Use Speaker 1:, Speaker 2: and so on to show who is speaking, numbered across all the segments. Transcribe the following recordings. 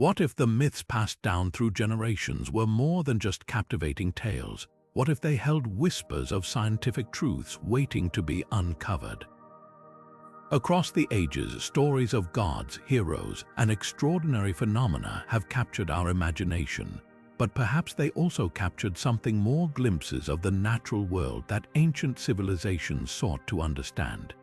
Speaker 1: What if the myths passed down through generations were more than just captivating tales? What if they held whispers of scientific truths waiting to be uncovered? Across the ages, stories of gods, heroes, and extraordinary phenomena have captured our imagination, but perhaps they also captured something more: glimpses of the natural world that ancient civilizations sought to understand.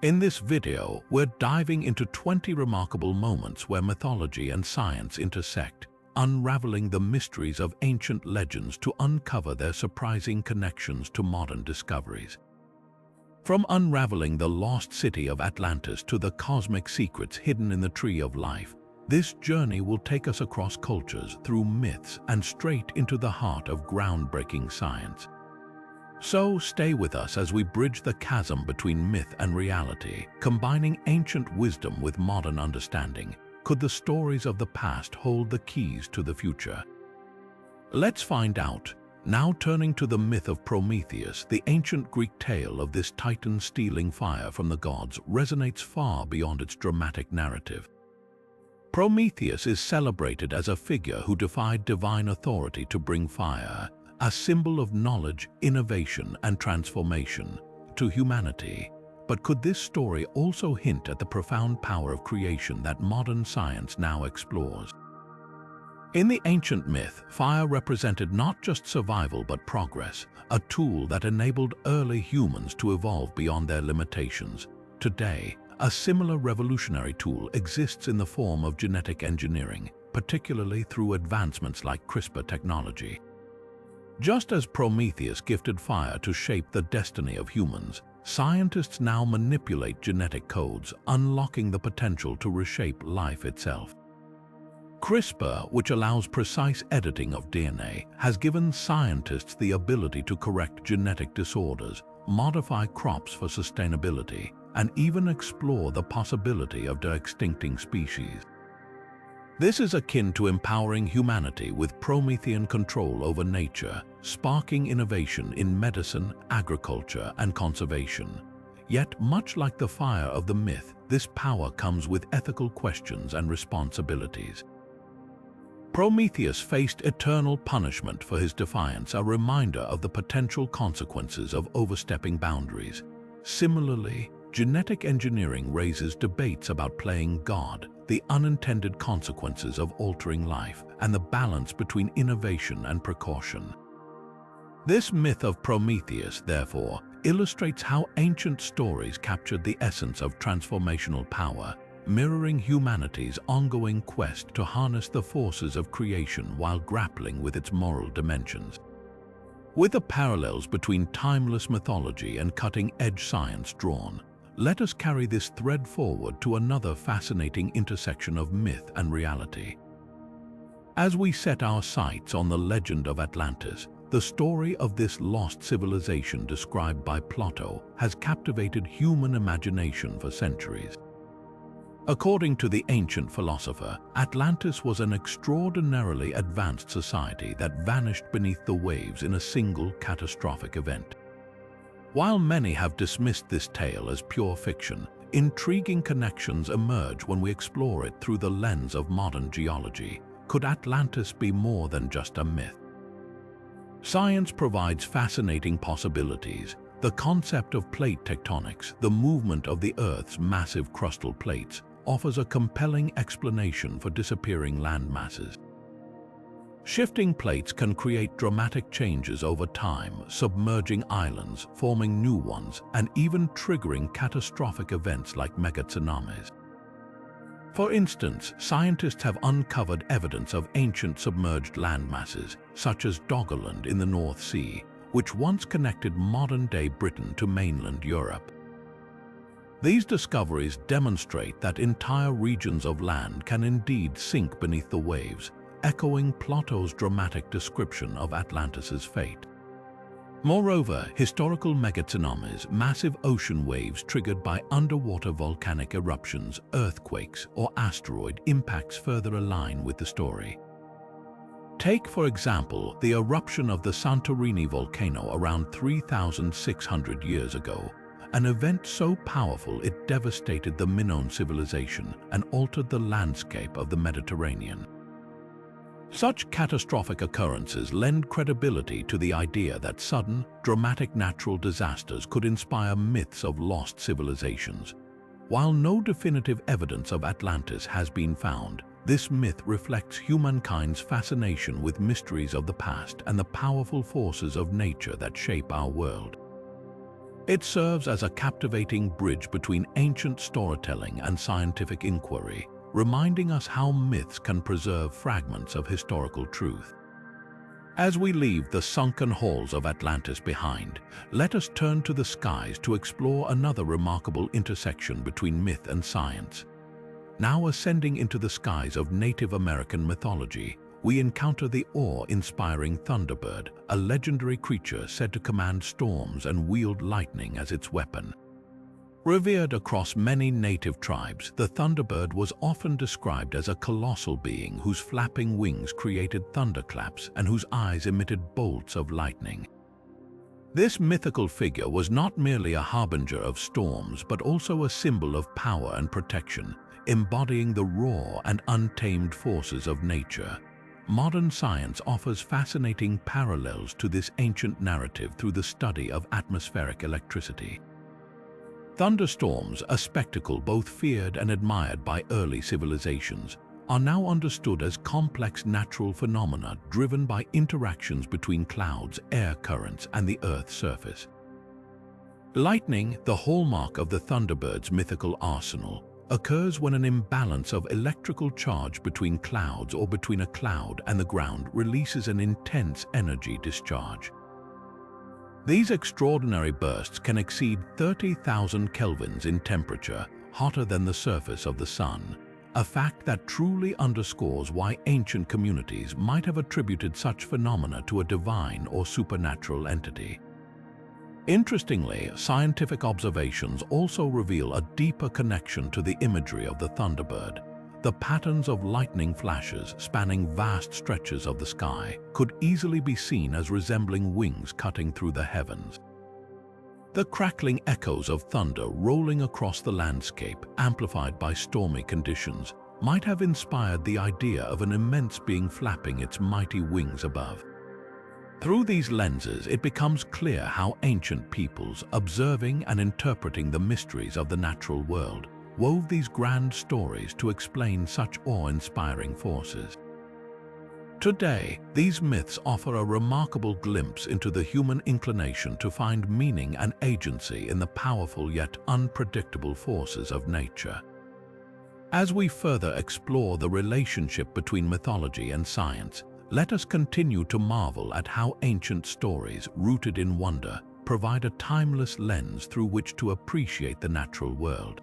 Speaker 1: In this video, we're diving into 20 remarkable moments where mythology and science intersect, unraveling the mysteries of ancient legends to uncover their surprising connections to modern discoveries. From unraveling the lost city of Atlantis to the cosmic secrets hidden in the Tree of Life, this journey will take us across cultures, through myths, and straight into the heart of groundbreaking science. So stay with us as we bridge the chasm between myth and reality, combining ancient wisdom with modern understanding. Could the stories of the past hold the keys to the future? Let's find out. Now turning to the myth of Prometheus, the ancient Greek tale of this titan stealing fire from the gods resonates far beyond its dramatic narrative. Prometheus is celebrated as a figure who defied divine authority to bring fire, a symbol of knowledge, innovation, and transformation, to humanity. But could this story also hint at the profound power of creation that modern science now explores? In the ancient myth, fire represented not just survival but progress, a tool that enabled early humans to evolve beyond their limitations. Today, a similar revolutionary tool exists in the form of genetic engineering, particularly through advancements like CRISPR technology. Just as Prometheus gifted fire to shape the destiny of humans, scientists now manipulate genetic codes, unlocking the potential to reshape life itself. CRISPR, which allows precise editing of DNA, has given scientists the ability to correct genetic disorders, modify crops for sustainability, and even explore the possibility of de-extincting species. This is akin to empowering humanity with Promethean control over nature, sparking innovation in medicine, agriculture, and conservation. Yet, much like the fire of the myth, this power comes with ethical questions and responsibilities. Prometheus faced eternal punishment for his defiance, a reminder of the potential consequences of overstepping boundaries. Similarly, genetic engineering raises debates about playing God, the unintended consequences of altering life, and the balance between innovation and precaution. This myth of Prometheus, therefore, illustrates how ancient stories captured the essence of transformational power, mirroring humanity's ongoing quest to harness the forces of creation while grappling with its moral dimensions. With the parallels between timeless mythology and cutting-edge science drawn, let us carry this thread forward to another fascinating intersection of myth and reality. As we set our sights on the legend of Atlantis, the story of this lost civilization described by Plato has captivated human imagination for centuries. According to the ancient philosopher, Atlantis was an extraordinarily advanced society that vanished beneath the waves in a single catastrophic event. While many have dismissed this tale as pure fiction, intriguing connections emerge when we explore it through the lens of modern geology. Could Atlantis be more than just a myth? Science provides fascinating possibilities. The concept of plate tectonics, the movement of the Earth's massive crustal plates, offers a compelling explanation for disappearing land masses. Shifting plates can create dramatic changes over time, submerging islands, forming new ones, and even triggering catastrophic events like megatsunamis. For instance, scientists have uncovered evidence of ancient submerged land masses, such as Doggerland in the North Sea, which once connected modern-day Britain to mainland Europe. These discoveries demonstrate that entire regions of land can indeed sink beneath the waves, echoing Plato's dramatic description of Atlantis's fate. Moreover, historical megatsunamis, massive ocean waves triggered by underwater volcanic eruptions, earthquakes, or asteroid impacts further align with the story. Take, for example, the eruption of the Santorini volcano around 3,600 years ago, an event so powerful it devastated the Minoan civilization and altered the landscape of the Mediterranean. Such catastrophic occurrences lend credibility to the idea that sudden, dramatic natural disasters could inspire myths of lost civilizations. While no definitive evidence of Atlantis has been found, this myth reflects humankind's fascination with mysteries of the past and the powerful forces of nature that shape our world. It serves as a captivating bridge between ancient storytelling and scientific inquiry, reminding us how myths can preserve fragments of historical truth. As we leave the sunken halls of Atlantis behind, let us turn to the skies to explore another remarkable intersection between myth and science. Now ascending into the skies of Native American mythology, we encounter the awe-inspiring Thunderbird, a legendary creature said to command storms and wield lightning as its weapon. Revered across many native tribes, the Thunderbird was often described as a colossal being whose flapping wings created thunderclaps and whose eyes emitted bolts of lightning. This mythical figure was not merely a harbinger of storms, but also a symbol of power and protection, embodying the raw and untamed forces of nature. Modern science offers fascinating parallels to this ancient narrative through the study of atmospheric electricity. Thunderstorms, a spectacle both feared and admired by early civilizations, are now understood as complex natural phenomena driven by interactions between clouds, air currents, and the Earth's surface. Lightning, the hallmark of the Thunderbird's mythical arsenal, occurs when an imbalance of electrical charge between clouds or between a cloud and the ground releases an intense energy discharge. These extraordinary bursts can exceed 30,000 kelvins in temperature, hotter than the surface of the sun, a fact that truly underscores why ancient communities might have attributed such phenomena to a divine or supernatural entity. Interestingly, scientific observations also reveal a deeper connection to the imagery of the Thunderbird. The patterns of lightning flashes spanning vast stretches of the sky could easily be seen as resembling wings cutting through the heavens. The crackling echoes of thunder rolling across the landscape, amplified by stormy conditions, might have inspired the idea of an immense being flapping its mighty wings above. Through these lenses, it becomes clear how ancient peoples, observing and interpreting the mysteries of the natural world, wove these grand stories to explain such awe-inspiring forces. Today, these myths offer a remarkable glimpse into the human inclination to find meaning and agency in the powerful yet unpredictable forces of nature. As we further explore the relationship between mythology and science, let us continue to marvel at how ancient stories, rooted in wonder, provide a timeless lens through which to appreciate the natural world.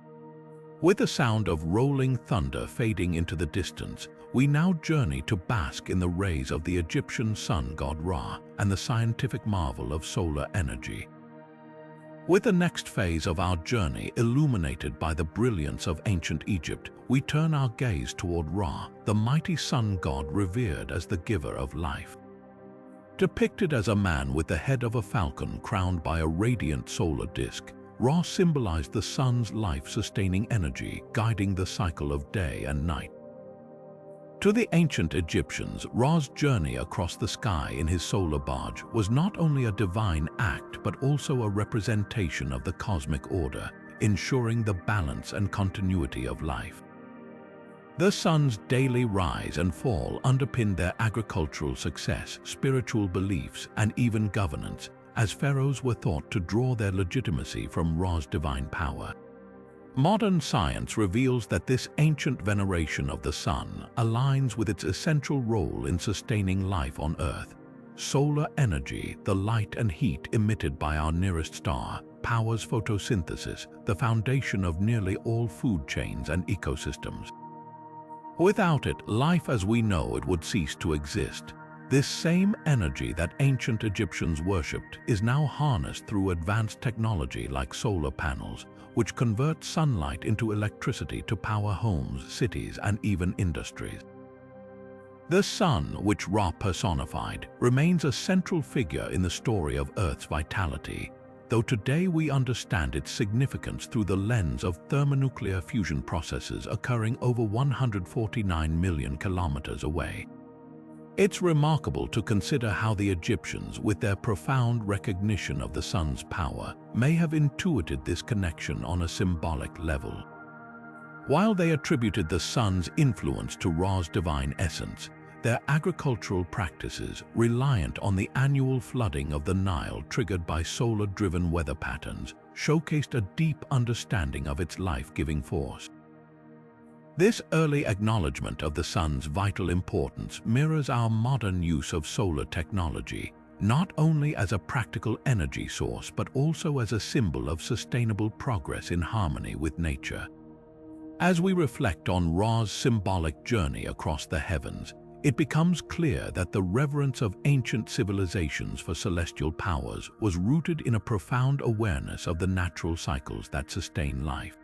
Speaker 1: With the sound of rolling thunder fading into the distance, we now journey to bask in the rays of the Egyptian sun god Ra and the scientific marvel of solar energy. With the next phase of our journey illuminated by the brilliance of ancient Egypt, we turn our gaze toward Ra, the mighty sun god revered as the giver of life. Depicted as a man with the head of a falcon crowned by a radiant solar disk, Ra symbolized the sun's life-sustaining energy, guiding the cycle of day and night. To the ancient Egyptians, Ra's journey across the sky in his solar barge was not only a divine act but also a representation of the cosmic order, ensuring the balance and continuity of life. The sun's daily rise and fall underpinned their agricultural success, spiritual beliefs, and even governance, as pharaohs were thought to draw their legitimacy from Ra's divine power. Modern science reveals that this ancient veneration of the sun aligns with its essential role in sustaining life on Earth. Solar energy, the light and heat emitted by our nearest star, powers photosynthesis, the foundation of nearly all food chains and ecosystems. Without it, life as we know it would cease to exist. This same energy that ancient Egyptians worshipped is now harnessed through advanced technology like solar panels, which convert sunlight into electricity to power homes, cities, and even industries. The sun, which Ra personified, remains a central figure in the story of Earth's vitality. though today we understand its significance through the lens of thermonuclear fusion processes occurring over 149 million kilometers away. It's remarkable to consider how the Egyptians, with their profound recognition of the sun's power, may have intuited this connection on a symbolic level. While they attributed the sun's influence to Ra's divine essence, their agricultural practices, reliant on the annual flooding of the Nile triggered by solar-driven weather patterns, showcased a deep understanding of its life-giving force. This early acknowledgement of the sun's vital importance mirrors our modern use of solar technology, not only as a practical energy source but also as a symbol of sustainable progress in harmony with nature. As we reflect on Ra's symbolic journey across the heavens, it becomes clear that the reverence of ancient civilizations for celestial powers was rooted in a profound awareness of the natural cycles that sustain life.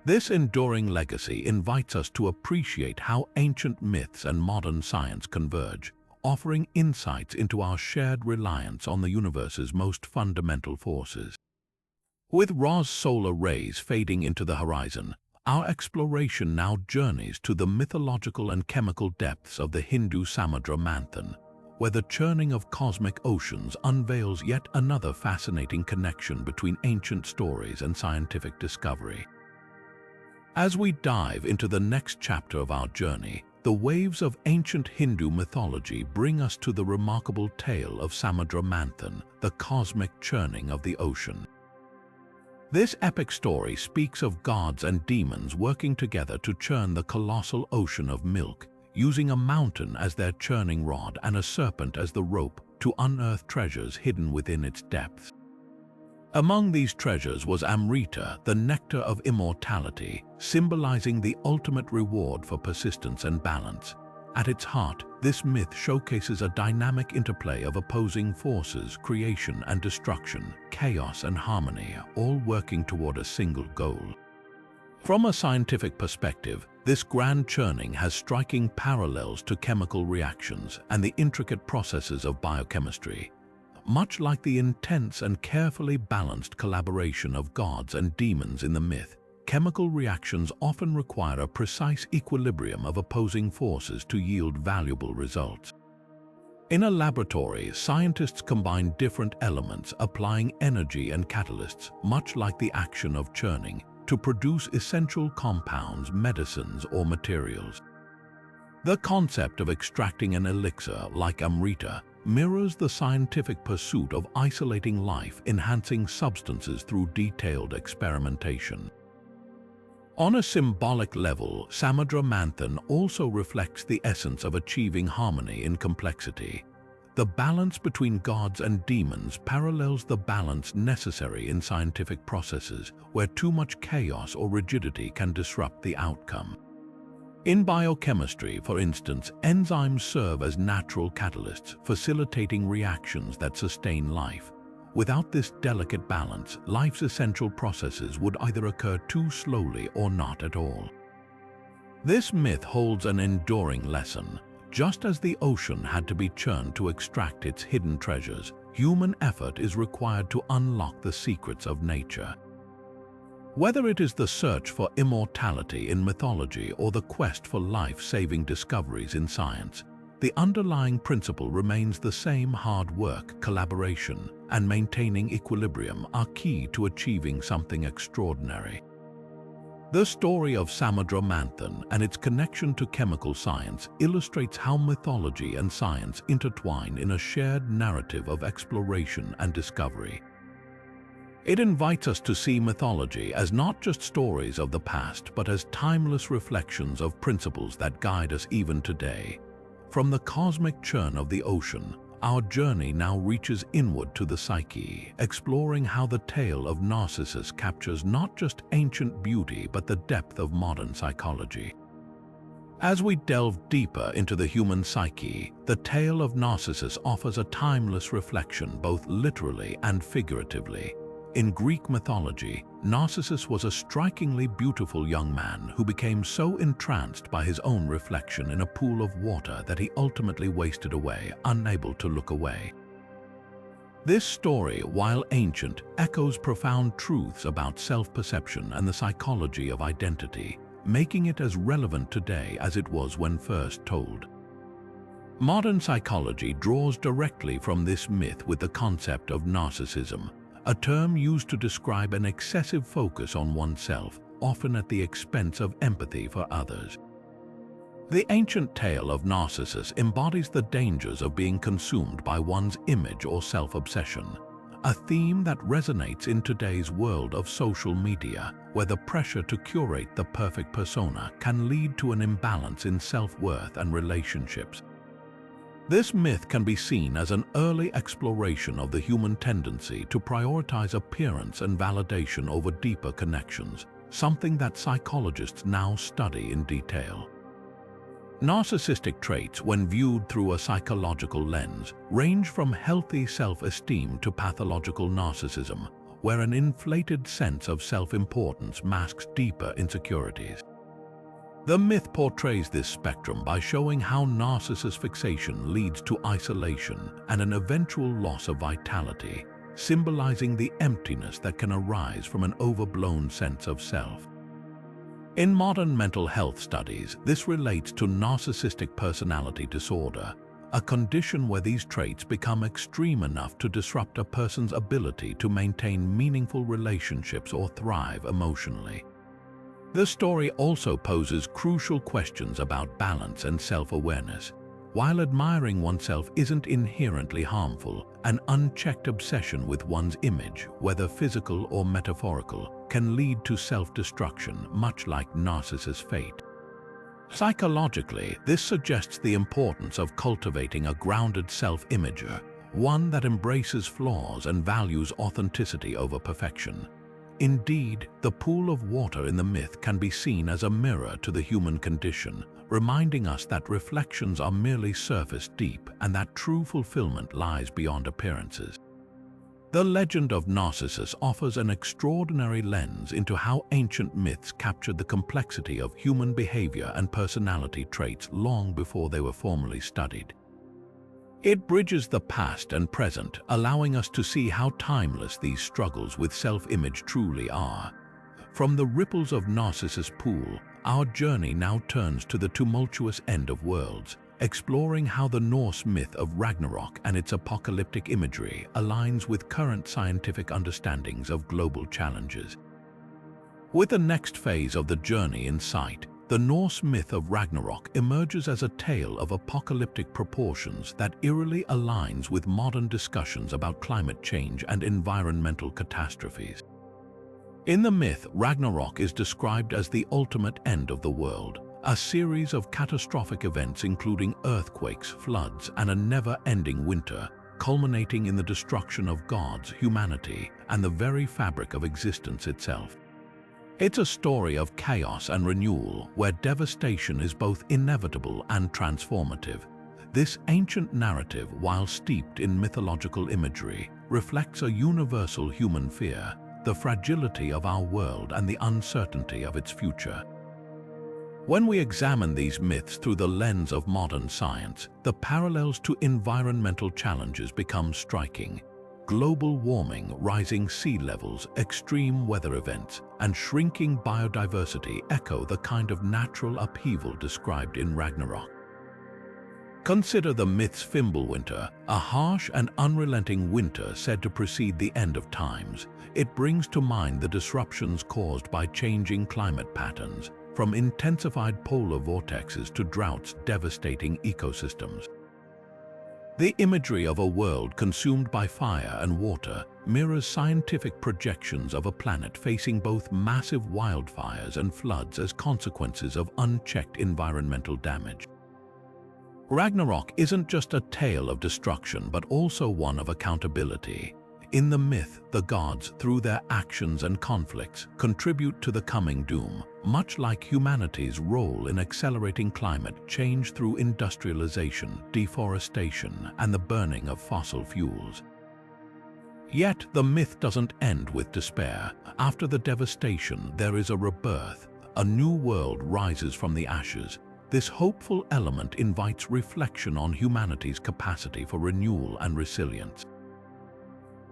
Speaker 1: This enduring legacy invites us to appreciate how ancient myths and modern science converge, offering insights into our shared reliance on the universe's most fundamental forces. With Ra's solar rays fading into the horizon, our exploration now journeys to the mythological and chemical depths of the Hindu Samudra Manthan, where the churning of cosmic oceans unveils yet another fascinating connection between ancient stories and scientific discovery. As we dive into the next chapter of our journey, the waves of ancient Hindu mythology bring us to the remarkable tale of Samudra Manthan, the cosmic churning of the ocean. This epic story speaks of gods and demons working together to churn the colossal ocean of milk, using a mountain as their churning rod and a serpent as the rope to unearth treasures hidden within its depths. Among these treasures was Amrita, the nectar of immortality, symbolizing the ultimate reward for persistence and balance. At its heart, this myth showcases a dynamic interplay of opposing forces, creation and destruction, chaos and harmony, all working toward a single goal. From a scientific perspective, this grand churning has striking parallels to chemical reactions and the intricate processes of biochemistry. Much like the intense and carefully balanced collaboration of gods and demons in the myth, chemical reactions often require a precise equilibrium of opposing forces to yield valuable results. In a laboratory, scientists combine different elements, applying energy and catalysts, much like the action of churning, to produce essential compounds, medicines, or materials. The concept of extracting an elixir like Amrita mirrors the scientific pursuit of isolating life-enhancing substances through detailed experimentation. On a symbolic level, Samudra Manthan also reflects the essence of achieving harmony in complexity. The balance between gods and demons parallels the balance necessary in scientific processes, where too much chaos or rigidity can disrupt the outcome. In biochemistry, for instance, enzymes serve as natural catalysts, facilitating reactions that sustain life. Without this delicate balance, life's essential processes would either occur too slowly or not at all. This myth holds an enduring lesson. Just as the ocean had to be churned to extract its hidden treasures, human effort is required to unlock the secrets of nature. Whether it is the search for immortality in mythology or the quest for life-saving discoveries in science, the underlying principle remains the same: hard work, collaboration, and maintaining equilibrium are key to achieving something extraordinary. The story of Samudra Manthan and its connection to chemical science illustrates how mythology and science intertwine in a shared narrative of exploration and discovery. It invites us to see mythology as not just stories of the past, but as timeless reflections of principles that guide us even today. From the cosmic churn of the ocean, our journey now reaches inward to the psyche, exploring how the tale of Narcissus captures not just ancient beauty but the depth of modern psychology. As we delve deeper into the human psyche, the tale of Narcissus offers a timeless reflection both literally and figuratively. In Greek mythology, Narcissus was a strikingly beautiful young man who became so entranced by his own reflection in a pool of water that he ultimately wasted away, unable to look away. This story, while ancient, echoes profound truths about self-perception and the psychology of identity, making it as relevant today as it was when first told. Modern psychology draws directly from this myth with the concept of narcissism, a term used to describe an excessive focus on oneself, often at the expense of empathy for others. The ancient tale of Narcissus embodies the dangers of being consumed by one's image or self-obsession, a theme that resonates in today's world of social media, where the pressure to curate the perfect persona can lead to an imbalance in self-worth and relationships. This myth can be seen as an early exploration of the human tendency to prioritize appearance and validation over deeper connections, something that psychologists now study in detail. Narcissistic traits, when viewed through a psychological lens, range from healthy self-esteem to pathological narcissism, where an inflated sense of self-importance masks deeper insecurities. The myth portrays this spectrum by showing how narcissist fixation leads to isolation and an eventual loss of vitality, symbolizing the emptiness that can arise from an overblown sense of self. In modern mental health studies, this relates to narcissistic personality disorder, a condition where these traits become extreme enough to disrupt a person's ability to maintain meaningful relationships or thrive emotionally. The story also poses crucial questions about balance and self-awareness. While admiring oneself isn't inherently harmful, an unchecked obsession with one's image, whether physical or metaphorical, can lead to self-destruction, much like Narcissus' fate. Psychologically, this suggests the importance of cultivating a grounded self-image, one that embraces flaws and values authenticity over perfection. Indeed, the pool of water in the myth can be seen as a mirror to the human condition, reminding us that reflections are merely surface deep and that true fulfillment lies beyond appearances. The legend of Narcissus offers an extraordinary lens into how ancient myths captured the complexity of human behavior and personality traits long before they were formally studied. It bridges the past and present, allowing us to see how timeless these struggles with self-image truly are. From the ripples of Narcissus' pool, our journey now turns to the tumultuous end of worlds, exploring how the Norse myth of Ragnarok and its apocalyptic imagery aligns with current scientific understandings of global challenges. With the next phase of the journey in sight, the Norse myth of Ragnarok emerges as a tale of apocalyptic proportions that eerily aligns with modern discussions about climate change and environmental catastrophes. In the myth, Ragnarok is described as the ultimate end of the world, a series of catastrophic events including earthquakes, floods, and a never-ending winter, culminating in the destruction of gods, humanity, and the very fabric of existence itself. It's a story of chaos and renewal, where devastation is both inevitable and transformative. This ancient narrative, while steeped in mythological imagery, reflects a universal human fear, the fragility of our world and the uncertainty of its future. When we examine these myths through the lens of modern science, the parallels to environmental challenges become striking. Global warming, rising sea levels, extreme weather events, and shrinking biodiversity echo the kind of natural upheaval described in Ragnarok. Consider the myth's Fimbulwinter, a harsh and unrelenting winter said to precede the end of times. It brings to mind the disruptions caused by changing climate patterns, from intensified polar vortexes to droughts devastating ecosystems. The imagery of a world consumed by fire and water mirrors scientific projections of a planet facing both massive wildfires and floods as consequences of unchecked environmental damage. Ragnarok isn't just a tale of destruction, but also one of accountability. In the myth, the gods, through their actions and conflicts, contribute to the coming doom, much like humanity's role in accelerating climate change through industrialization, deforestation, and the burning of fossil fuels. Yet, the myth doesn't end with despair. After the devastation, there is a rebirth. A new world rises from the ashes. This hopeful element invites reflection on humanity's capacity for renewal and resilience.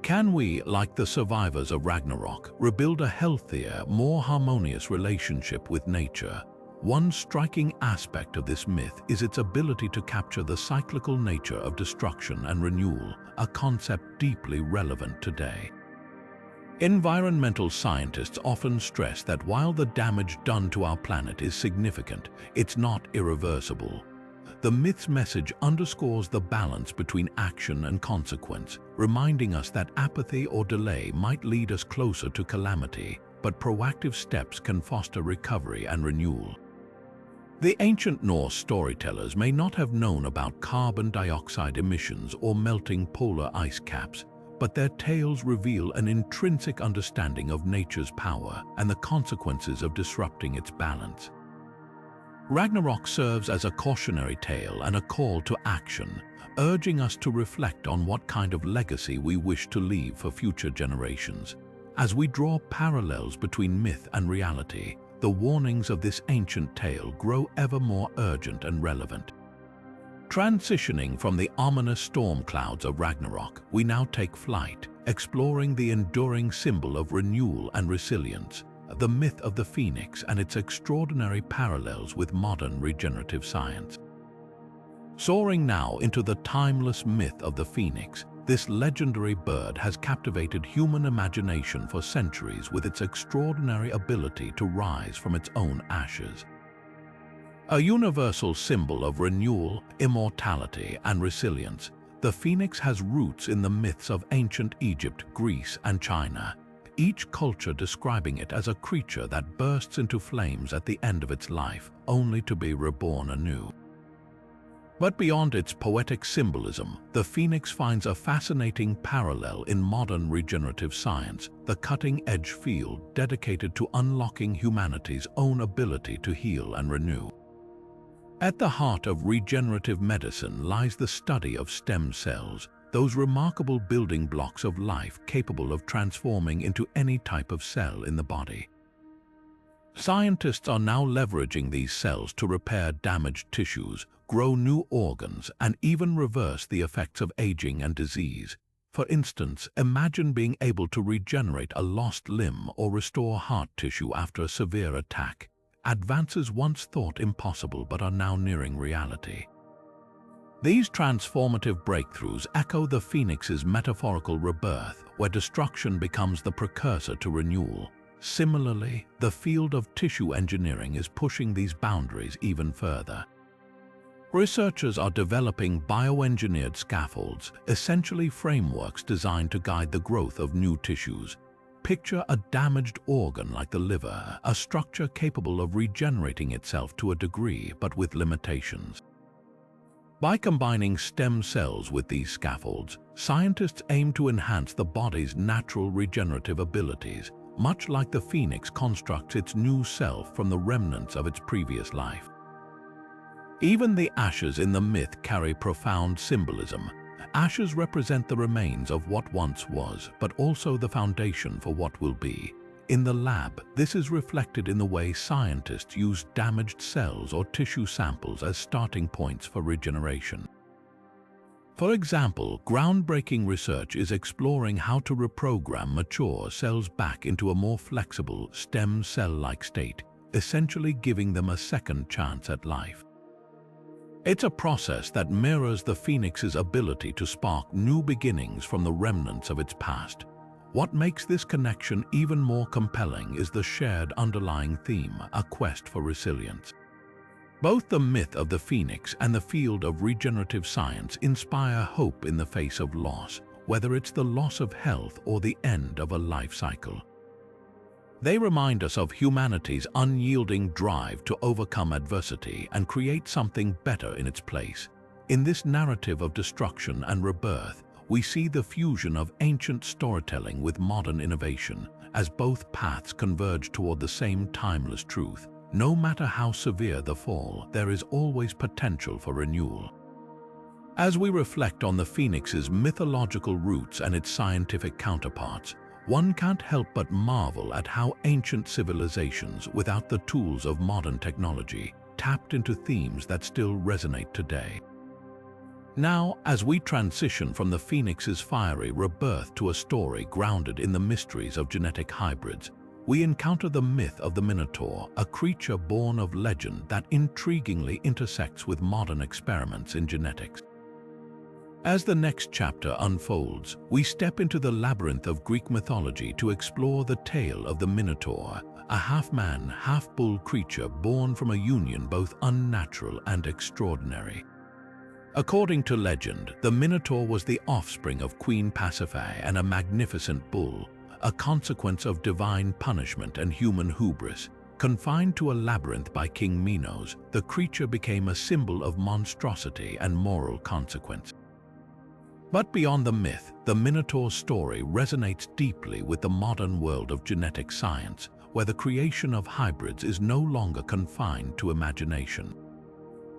Speaker 1: Can we, like the survivors of Ragnarok, rebuild a healthier, more harmonious relationship with nature? One striking aspect of this myth is its ability to capture the cyclical nature of destruction and renewal, a concept deeply relevant today. Environmental scientists often stress that while the damage done to our planet is significant, it's not irreversible. The myth's message underscores the balance between action and consequence, reminding us that apathy or delay might lead us closer to calamity, but proactive steps can foster recovery and renewal. The ancient Norse storytellers may not have known about carbon dioxide emissions or melting polar ice caps, but their tales reveal an intrinsic understanding of nature's power and the consequences of disrupting its balance. Ragnarok serves as a cautionary tale and a call to action, urging us to reflect on what kind of legacy we wish to leave for future generations. As we draw parallels between myth and reality, the warnings of this ancient tale grow ever more urgent and relevant. Transitioning from the ominous storm clouds of Ragnarok, we now take flight, exploring the enduring symbol of renewal and resilience, the myth of the phoenix and its extraordinary parallels with modern regenerative science. Soaring now into the timeless myth of the phoenix, this legendary bird has captivated human imagination for centuries with its extraordinary ability to rise from its own ashes. A universal symbol of renewal, immortality, and resilience, the phoenix has roots in the myths of ancient Egypt, Greece, and China, each culture describing it as a creature that bursts into flames at the end of its life, only to be reborn anew. But beyond its poetic symbolism, the phoenix finds a fascinating parallel in modern regenerative science, the cutting-edge field dedicated to unlocking humanity's own ability to heal and renew. At the heart of regenerative medicine lies the study of stem cells, those remarkable building blocks of life capable of transforming into any type of cell in the body. Scientists are now leveraging these cells to repair damaged tissues, grow new organs, and even reverse the effects of aging and disease. For instance, imagine being able to regenerate a lost limb or restore heart tissue after a severe attack. Advances once thought impossible but are now nearing reality. These transformative breakthroughs echo the phoenix's metaphorical rebirth, where destruction becomes the precursor to renewal. Similarly, the field of tissue engineering is pushing these boundaries even further. Researchers are developing bioengineered scaffolds, essentially frameworks designed to guide the growth of new tissues. Picture a damaged organ like the liver, a structure capable of regenerating itself to a degree but with limitations. By combining stem cells with these scaffolds, scientists aim to enhance the body's natural regenerative abilities, much like the phoenix constructs its new self from the remnants of its previous life. Even the ashes in the myth carry profound symbolism. Ashes represent the remains of what once was, but also the foundation for what will be. In the lab, this is reflected in the way scientists use damaged cells or tissue samples as starting points for regeneration. For example, groundbreaking research is exploring how to reprogram mature cells back into a more flexible, stem cell-like state, essentially giving them a second chance at life. It's a process that mirrors the phoenix's ability to spark new beginnings from the remnants of its past. What makes this connection even more compelling is the shared underlying theme, a quest for resilience. Both the myth of the phoenix and the field of regenerative science inspire hope in the face of loss, whether it's the loss of health or the end of a life cycle. They remind us of humanity's unyielding drive to overcome adversity and create something better in its place. In this narrative of destruction and rebirth, we see the fusion of ancient storytelling with modern innovation, as both paths converge toward the same timeless truth. No matter how severe the fall, there is always potential for renewal. As we reflect on the phoenix's mythological roots and its scientific counterparts, one can't help but marvel at how ancient civilizations, without the tools of modern technology, tapped into themes that still resonate today. Now, as we transition from the phoenix's fiery rebirth to a story grounded in the mysteries of genetic hybrids, we encounter the myth of the Minotaur, a creature born of legend that intriguingly intersects with modern experiments in genetics. As the next chapter unfolds, we step into the labyrinth of Greek mythology to explore the tale of the Minotaur, a half-man, half-bull creature born from a union both unnatural and extraordinary. According to legend, the Minotaur was the offspring of Queen Pasiphae and a magnificent bull, a consequence of divine punishment and human hubris. Confined to a labyrinth by King Minos, the creature became a symbol of monstrosity and moral consequence. But beyond the myth, the Minotaur's story resonates deeply with the modern world of genetic science, where the creation of hybrids is no longer confined to imagination.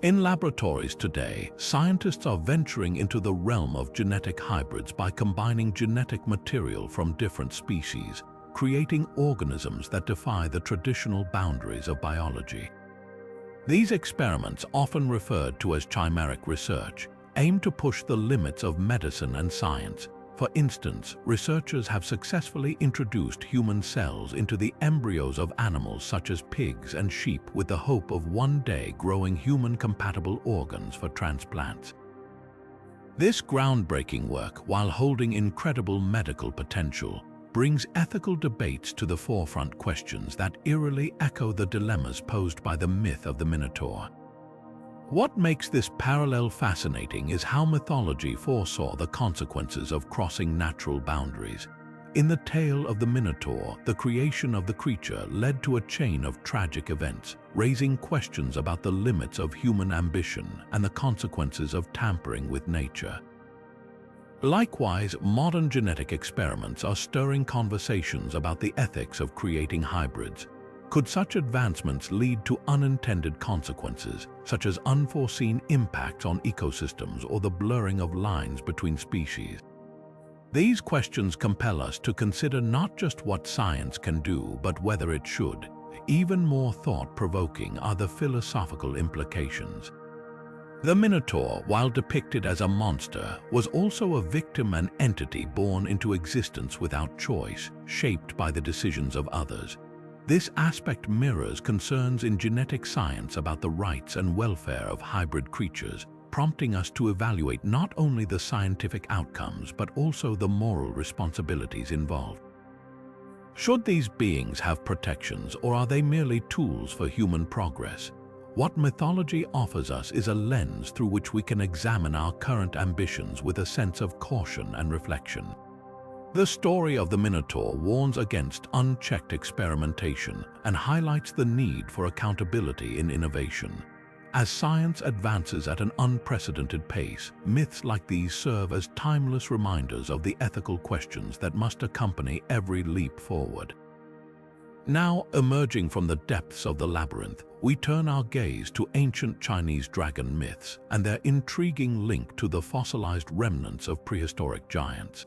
Speaker 1: In laboratories today, scientists are venturing into the realm of genetic hybrids by combining genetic material from different species, creating organisms that defy the traditional boundaries of biology. These experiments, often referred to as chimeric research, aim to push the limits of medicine and science. For instance, researchers have successfully introduced human cells into the embryos of animals such as pigs and sheep with the hope of one day growing human-compatible organs for transplants. This groundbreaking work, while holding incredible medical potential, brings ethical debates to the forefront, questions that eerily echo the dilemmas posed by the myth of the Minotaur. What makes this parallel fascinating is how mythology foresaw the consequences of crossing natural boundaries. In the tale of the Minotaur, the creation of the creature led to a chain of tragic events, raising questions about the limits of human ambition and the consequences of tampering with nature. Likewise, modern genetic experiments are stirring conversations about the ethics of creating hybrids. Could such advancements lead to unintended consequences, such as unforeseen impacts on ecosystems or the blurring of lines between species? These questions compel us to consider not just what science can do, but whether it should. Even more thought-provoking are the philosophical implications. The Minotaur, while depicted as a monster, was also a victim, an entity born into existence without choice, shaped by the decisions of others. This aspect mirrors concerns in genetic science about the rights and welfare of hybrid creatures, prompting us to evaluate not only the scientific outcomes but also the moral responsibilities involved. Should these beings have protections, or are they merely tools for human progress? What mythology offers us is a lens through which we can examine our current ambitions with a sense of caution and reflection. The story of the Minotaur warns against unchecked experimentation and highlights the need for accountability in innovation. As science advances at an unprecedented pace, myths like these serve as timeless reminders of the ethical questions that must accompany every leap forward. Now, emerging from the depths of the labyrinth, we turn our gaze to ancient Chinese dragon myths and their intriguing link to the fossilized remnants of prehistoric giants.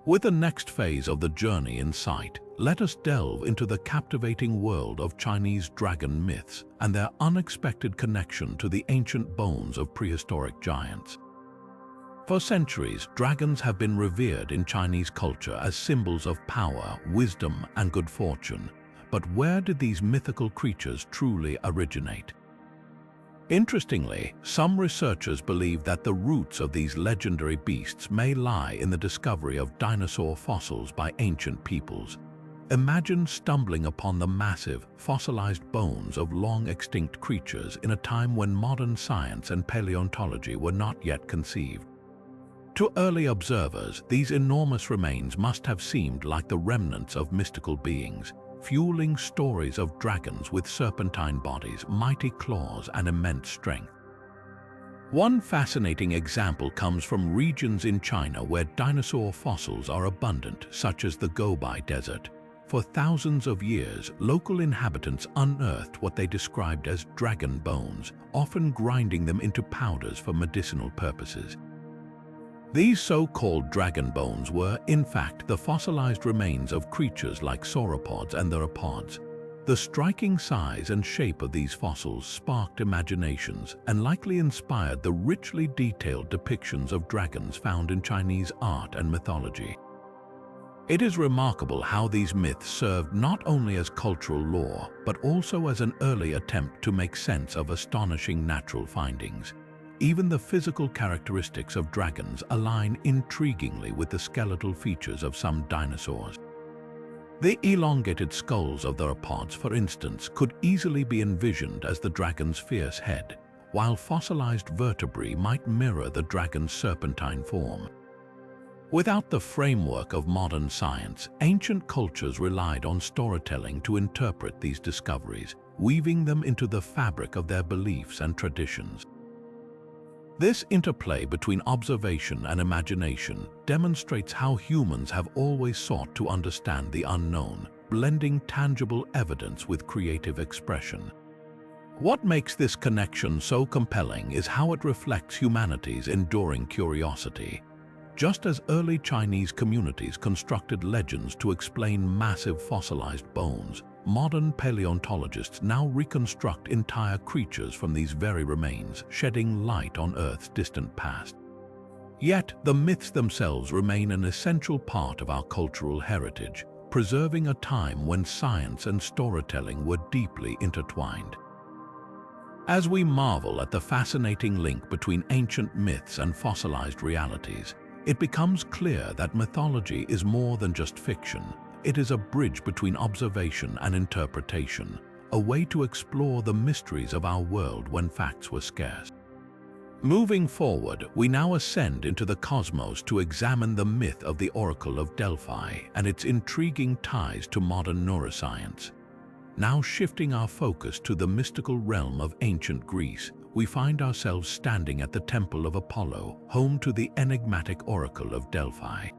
Speaker 1: With the next phase of the journey in sight, let us delve into the captivating world of Chinese dragon myths and their unexpected connection to the ancient bones of prehistoric giants. For centuries, dragons have been revered in Chinese culture as symbols of power, wisdom, and good fortune. But where did these mythical creatures truly originate? Interestingly, some researchers believe that the roots of these legendary beasts may lie in the discovery of dinosaur fossils by ancient peoples. Imagine stumbling upon the massive, fossilized bones of long-extinct creatures in a time when modern science and paleontology were not yet conceived. To early observers, these enormous remains must have seemed like the remnants of mystical beings, fueling stories of dragons with serpentine bodies, mighty claws, and immense strength. One fascinating example comes from regions in China where dinosaur fossils are abundant, such as the Gobi Desert. For thousands of years, local inhabitants unearthed what they described as dragon bones, often grinding them into powders for medicinal purposes. These so-called dragon bones were, in fact, the fossilized remains of creatures like sauropods and theropods. The striking size and shape of these fossils sparked imaginations and likely inspired the richly detailed depictions of dragons found in Chinese art and mythology. It is remarkable how these myths served not only as cultural lore, but also as an early attempt to make sense of astonishing natural findings. Even the physical characteristics of dragons align intriguingly with the skeletal features of some dinosaurs. The elongated skulls of theropods, for instance, could easily be envisioned as the dragon's fierce head, while fossilized vertebrae might mirror the dragon's serpentine form. Without the framework of modern science, ancient cultures relied on storytelling to interpret these discoveries, weaving them into the fabric of their beliefs and traditions. This interplay between observation and imagination demonstrates how humans have always sought to understand the unknown, blending tangible evidence with creative expression. What makes this connection so compelling is how it reflects humanity's enduring curiosity. Just as early Chinese communities constructed legends to explain massive fossilized bones, modern paleontologists now reconstruct entire creatures from these very remains, shedding light on Earth's distant past. Yet, the myths themselves remain an essential part of our cultural heritage, preserving a time when science and storytelling were deeply intertwined. As we marvel at the fascinating link between ancient myths and fossilized realities, it becomes clear that mythology is more than just fiction. It is a bridge between observation and interpretation, a way to explore the mysteries of our world when facts were scarce. Moving forward, we now ascend into the cosmos to examine the myth of the Oracle of Delphi and its intriguing ties to modern neuroscience. Now shifting our focus to the mystical realm of ancient Greece, we find ourselves standing at the Temple of Apollo, home to the enigmatic Oracle of Delphi.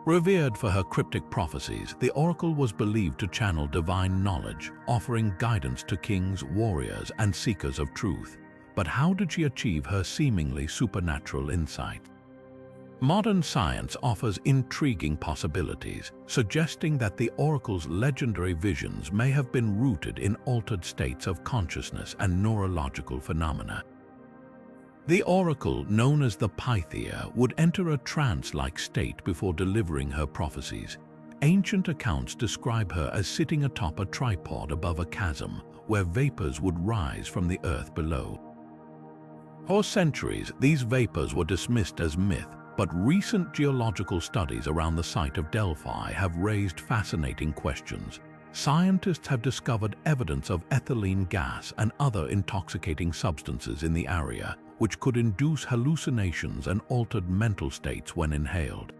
Speaker 1: Revered for her cryptic prophecies, the oracle was believed to channel divine knowledge, offering guidance to kings, warriors, and seekers of truth. But how did she achieve her seemingly supernatural insight? Modern science offers intriguing possibilities, suggesting that the oracle's legendary visions may have been rooted in altered states of consciousness and neurological phenomena. The oracle, known as the Pythia, would enter a trance-like state before delivering her prophecies. Ancient accounts describe her as sitting atop a tripod above a chasm, where vapors would rise from the earth below. For centuries, these vapors were dismissed as myth, but recent geological studies around the site of Delphi have raised fascinating questions. Scientists have discovered evidence of ethylene gas and other intoxicating substances in the area, which could induce hallucinations and altered mental states when inhaled.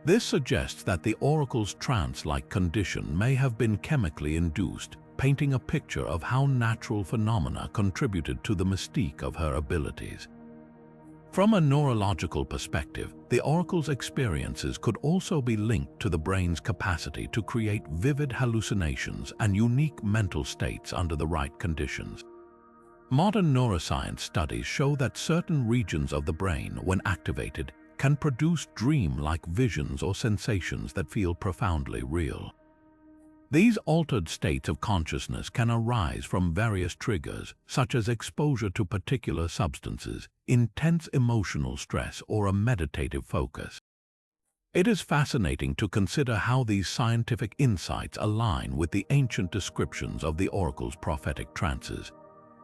Speaker 1: This suggests that the oracle's trance-like condition may have been chemically induced, painting a picture of how natural phenomena contributed to the mystique of her abilities. From a neurological perspective, the oracle's experiences could also be linked to the brain's capacity to create vivid hallucinations and unique mental states under the right conditions. Modern neuroscience studies show that certain regions of the brain, when activated, can produce dream-like visions or sensations that feel profoundly real. These altered states of consciousness can arise from various triggers, such as exposure to particular substances, intense emotional stress, or a meditative focus. It is fascinating to consider how these scientific insights align with the ancient descriptions of the oracle's prophetic trances.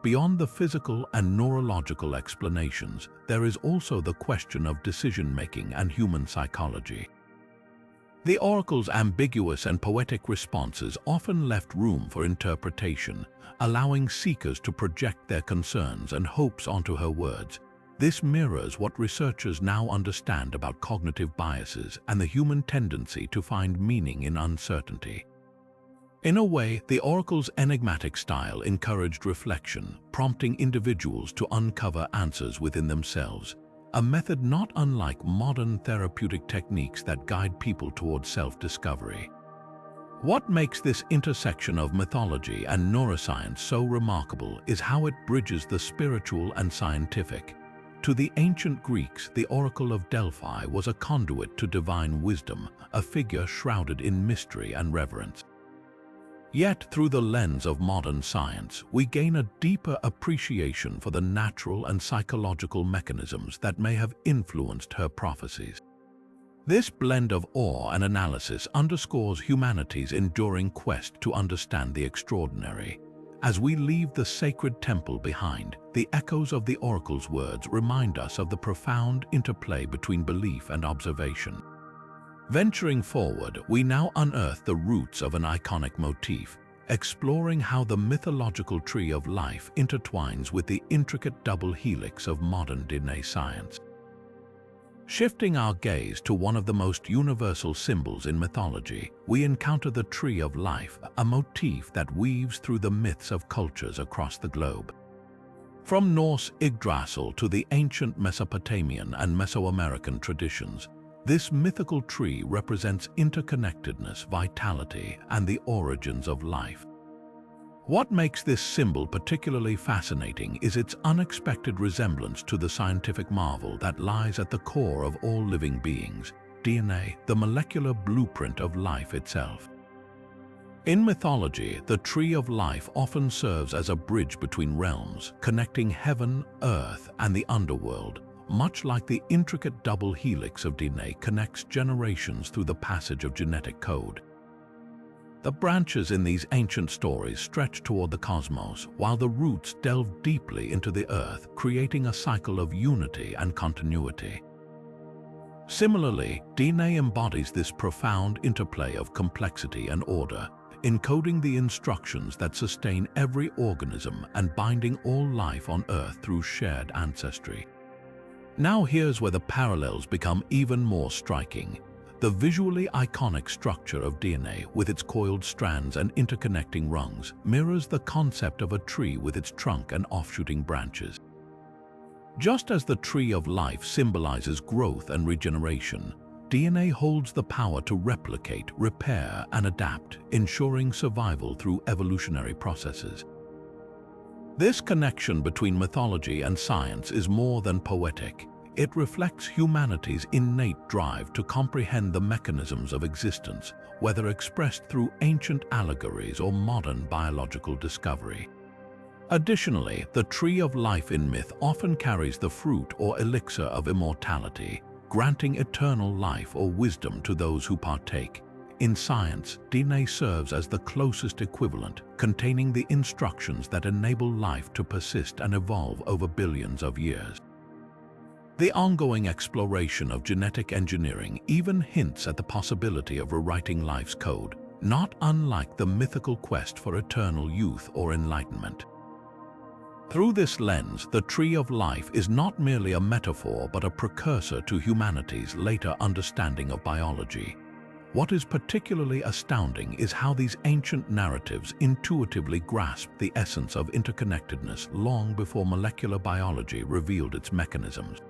Speaker 1: Beyond the physical and neurological explanations, there is also the question of decision-making and human psychology. The oracle's ambiguous and poetic responses often left room for interpretation, allowing seekers to project their concerns and hopes onto her words. This mirrors what researchers now understand about cognitive biases and the human tendency to find meaning in uncertainty. In a way, the oracle's enigmatic style encouraged reflection, prompting individuals to uncover answers within themselves, a method not unlike modern therapeutic techniques that guide people towards self-discovery. What makes this intersection of mythology and neuroscience so remarkable is how it bridges the spiritual and scientific. To the ancient Greeks, the Oracle of Delphi was a conduit to divine wisdom, a figure shrouded in mystery and reverence. Yet, through the lens of modern science, we gain a deeper appreciation for the natural and psychological mechanisms that may have influenced her prophecies. This blend of awe and analysis underscores humanity's enduring quest to understand the extraordinary. As we leave the sacred temple behind, the echoes of the oracle's words remind us of the profound interplay between belief and observation. Venturing forward, we now unearth the roots of an iconic motif, exploring how the mythological tree of life intertwines with the intricate double helix of modern DNA science. Shifting our gaze to one of the most universal symbols in mythology, we encounter the tree of life, a motif that weaves through the myths of cultures across the globe. From Norse Yggdrasil to the ancient Mesopotamian and Mesoamerican traditions, this mythical tree represents interconnectedness, vitality, and the origins of life. What makes this symbol particularly fascinating is its unexpected resemblance to the scientific marvel that lies at the core of all living beings, DNA, the molecular blueprint of life itself. In mythology, the tree of life often serves as a bridge between realms, connecting heaven, earth, and the underworld, much like the intricate double helix of DNA connects generations through the passage of genetic code. The branches in these ancient stories stretch toward the cosmos, while the roots delve deeply into the earth, creating a cycle of unity and continuity. Similarly, DNA embodies this profound interplay of complexity and order, encoding the instructions that sustain every organism and binding all life on Earth through shared ancestry. Now here's where the parallels become even more striking. The visually iconic structure of DNA, with its coiled strands and interconnecting rungs, mirrors the concept of a tree with its trunk and offshooting branches. Just as the tree of life symbolizes growth and regeneration, DNA holds the power to replicate, repair, and adapt, ensuring survival through evolutionary processes. This connection between mythology and science is more than poetic. It reflects humanity's innate drive to comprehend the mechanisms of existence, whether expressed through ancient allegories or modern biological discovery. Additionally, the tree of life in myth often carries the fruit or elixir of immortality, granting eternal life or wisdom to those who partake. In science, DNA serves as the closest equivalent, containing the instructions that enable life to persist and evolve over billions of years. The ongoing exploration of genetic engineering even hints at the possibility of rewriting life's code, not unlike the mythical quest for eternal youth or enlightenment. Through this lens, the tree of life is not merely a metaphor but a precursor to humanity's later understanding of biology. What is particularly astounding is how these ancient narratives intuitively grasped the essence of interconnectedness long before molecular biology revealed its mechanisms.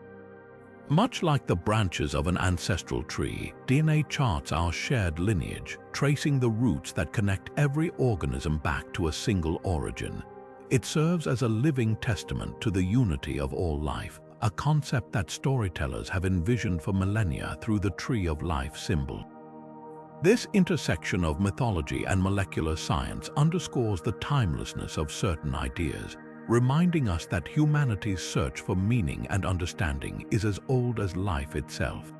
Speaker 1: Much like the branches of an ancestral tree, DNA charts our shared lineage, tracing the roots that connect every organism back to a single origin. It serves as a living testament to the unity of all life, a concept that storytellers have envisioned for millennia through the tree of life symbol. This intersection of mythology and molecular science underscores the timelessness of certain ideas, reminding us that humanity's search for meaning and understanding is as old as life itself.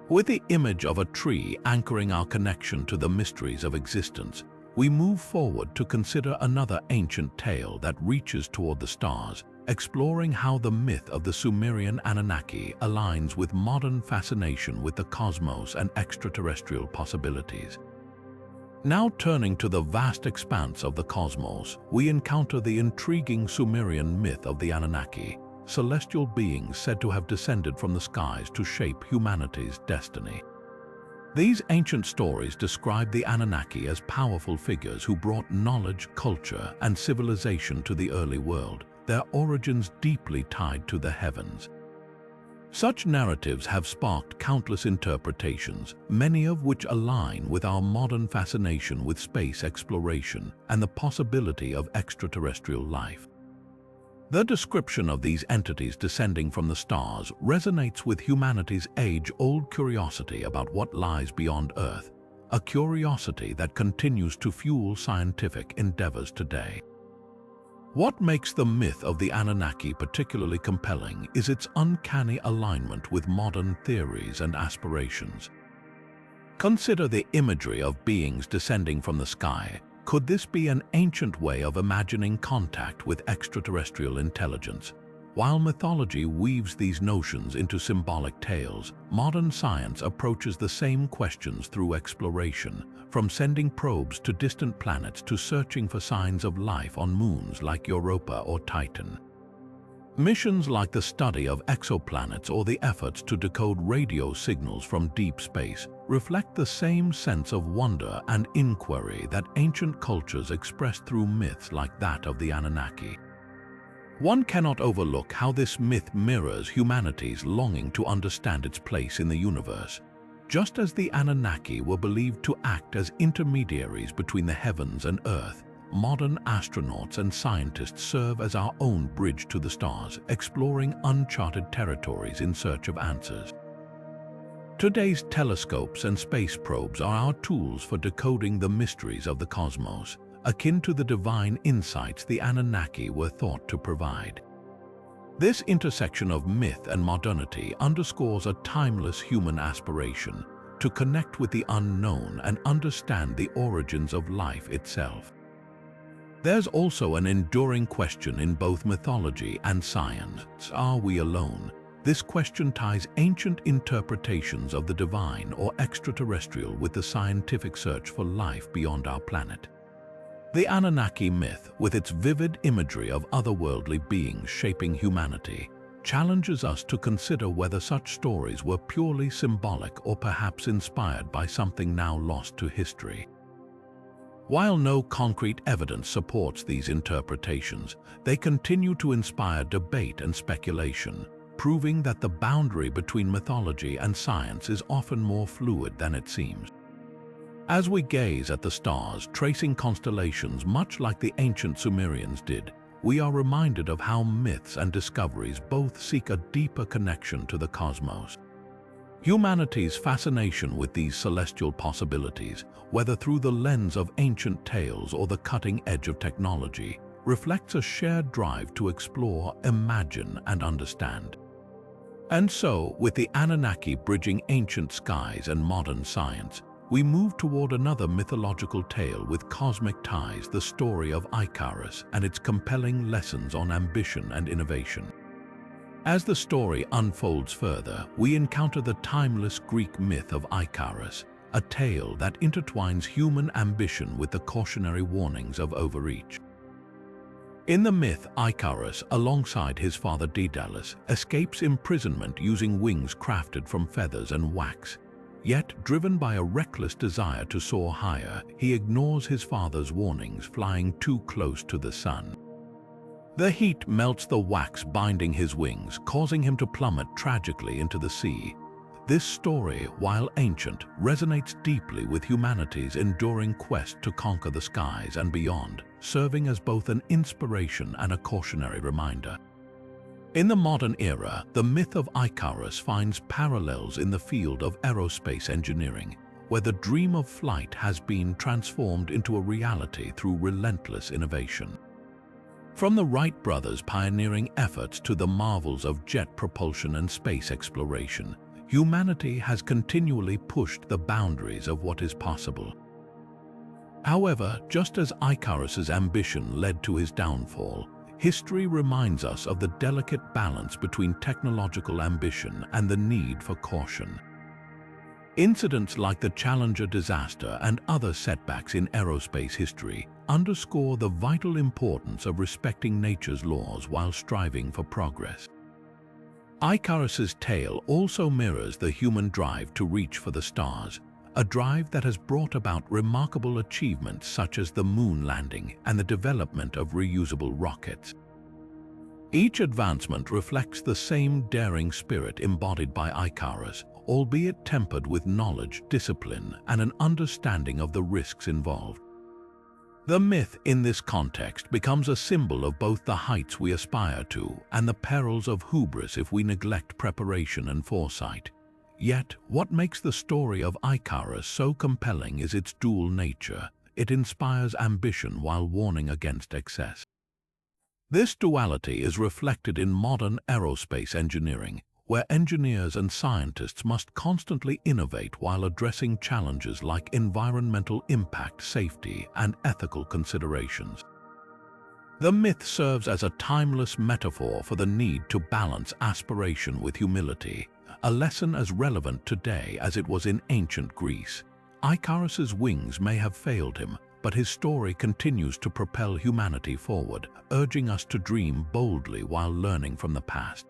Speaker 1: With the image of a tree anchoring our connection to the mysteries of existence, we move forward to consider another ancient tale that reaches toward the stars, exploring how the myth of the Sumerian Anunnaki aligns with modern fascination with the cosmos and extraterrestrial possibilities. Now turning to the vast expanse of the cosmos, we encounter the intriguing Sumerian myth of the Anunnaki, celestial beings said to have descended from the skies to shape humanity's destiny. These ancient stories describe the Anunnaki as powerful figures who brought knowledge, culture, and civilization to the early world, their origins deeply tied to the heavens. Such narratives have sparked countless interpretations, many of which align with our modern fascination with space exploration and the possibility of extraterrestrial life. The description of these entities descending from the stars resonates with humanity's age-old curiosity about what lies beyond Earth, a curiosity that continues to fuel scientific endeavors today. What makes the myth of the Anunnaki particularly compelling is its uncanny alignment with modern theories and aspirations. Consider the imagery of beings descending from the sky. Could this be an ancient way of imagining contact with extraterrestrial intelligence? While mythology weaves these notions into symbolic tales, modern science approaches the same questions through exploration, from sending probes to distant planets to searching for signs of life on moons like Europa or Titan. Missions like the study of exoplanets or the efforts to decode radio signals from deep space reflect the same sense of wonder and inquiry that ancient cultures expressed through myths like that of the Anunnaki. One cannot overlook how this myth mirrors humanity's longing to understand its place in the universe. Just as the Anunnaki were believed to act as intermediaries between the heavens and earth, modern astronauts and scientists serve as our own bridge to the stars, exploring uncharted territories in search of answers. Today's telescopes and space probes are our tools for decoding the mysteries of the cosmos, akin to the divine insights the Anunnaki were thought to provide. This intersection of myth and modernity underscores a timeless human aspiration to connect with the unknown and understand the origins of life itself. There's also an enduring question in both mythology and science: are we alone? This question ties ancient interpretations of the divine or extraterrestrial with the scientific search for life beyond our planet. The Anunnaki myth, with its vivid imagery of otherworldly beings shaping humanity, challenges us to consider whether such stories were purely symbolic or perhaps inspired by something now lost to history. While no concrete evidence supports these interpretations, they continue to inspire debate and speculation, proving that the boundary between mythology and science is often more fluid than it seems. As we gaze at the stars, tracing constellations much like the ancient Sumerians did, we are reminded of how myths and discoveries both seek a deeper connection to the cosmos. Humanity's fascination with these celestial possibilities, whether through the lens of ancient tales or the cutting edge of technology, reflects a shared drive to explore, imagine, and understand. And so, with the Anunnaki bridging ancient skies and modern science, we move toward another mythological tale with cosmic ties: the story of Icarus and its compelling lessons on ambition and innovation. As the story unfolds further, we encounter the timeless Greek myth of Icarus, a tale that intertwines human ambition with the cautionary warnings of overreach. In the myth, Icarus, alongside his father Daedalus, escapes imprisonment using wings crafted from feathers and wax. Yet, driven by a reckless desire to soar higher, he ignores his father's warnings, flying too close to the sun. The heat melts the wax binding his wings, causing him to plummet tragically into the sea. This story, while ancient, resonates deeply with humanity's enduring quest to conquer the skies and beyond, serving as both an inspiration and a cautionary reminder. In the modern era, the myth of Icarus finds parallels in the field of aerospace engineering, where the dream of flight has been transformed into a reality through relentless innovation. From the Wright brothers' pioneering efforts to the marvels of jet propulsion and space exploration, humanity has continually pushed the boundaries of what is possible. However, just as Icarus's ambition led to his downfall, history reminds us of the delicate balance between technological ambition and the need for caution. Incidents like the Challenger disaster and other setbacks in aerospace history underscore the vital importance of respecting nature's laws while striving for progress. Icarus's tale also mirrors the human drive to reach for the stars, a drive that has brought about remarkable achievements such as the moon landing and the development of reusable rockets. Each advancement reflects the same daring spirit embodied by Icarus, albeit tempered with knowledge, discipline, and an understanding of the risks involved. The myth in this context becomes a symbol of both the heights we aspire to and the perils of hubris if we neglect preparation and foresight. Yet, what makes the story of Icarus so compelling is its dual nature. It inspires ambition while warning against excess. This duality is reflected in modern aerospace engineering, where engineers and scientists must constantly innovate while addressing challenges like environmental impact, safety, and ethical considerations. The myth serves as a timeless metaphor for the need to balance aspiration with humility, a lesson as relevant today as it was in ancient Greece. Icarus's wings may have failed him, but his story continues to propel humanity forward, urging us to dream boldly while learning from the past.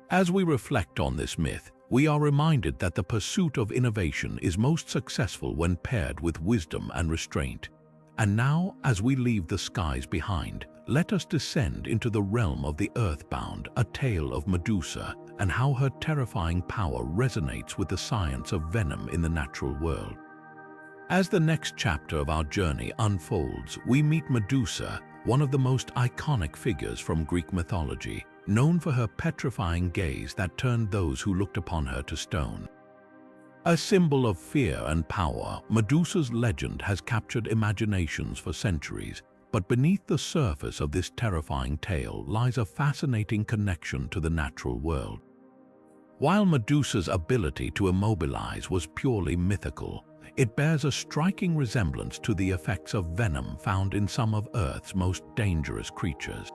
Speaker 1: As we reflect on this myth, we are reminded that the pursuit of innovation is most successful when paired with wisdom and restraint. And now, as we leave the skies behind, let us descend into the realm of the earthbound, a tale of Medusa and how her terrifying power resonates with the science of venom in the natural world. As the next chapter of our journey unfolds, we meet Medusa, one of the most iconic figures from Greek mythology, known for her petrifying gaze that turned those who looked upon her to stone. A symbol of fear and power, Medusa's legend has captured imaginations for centuries, but beneath the surface of this terrifying tale lies a fascinating connection to the natural world. While Medusa's ability to immobilize was purely mythical, it bears a striking resemblance to the effects of venom found in some of Earth's most dangerous creatures.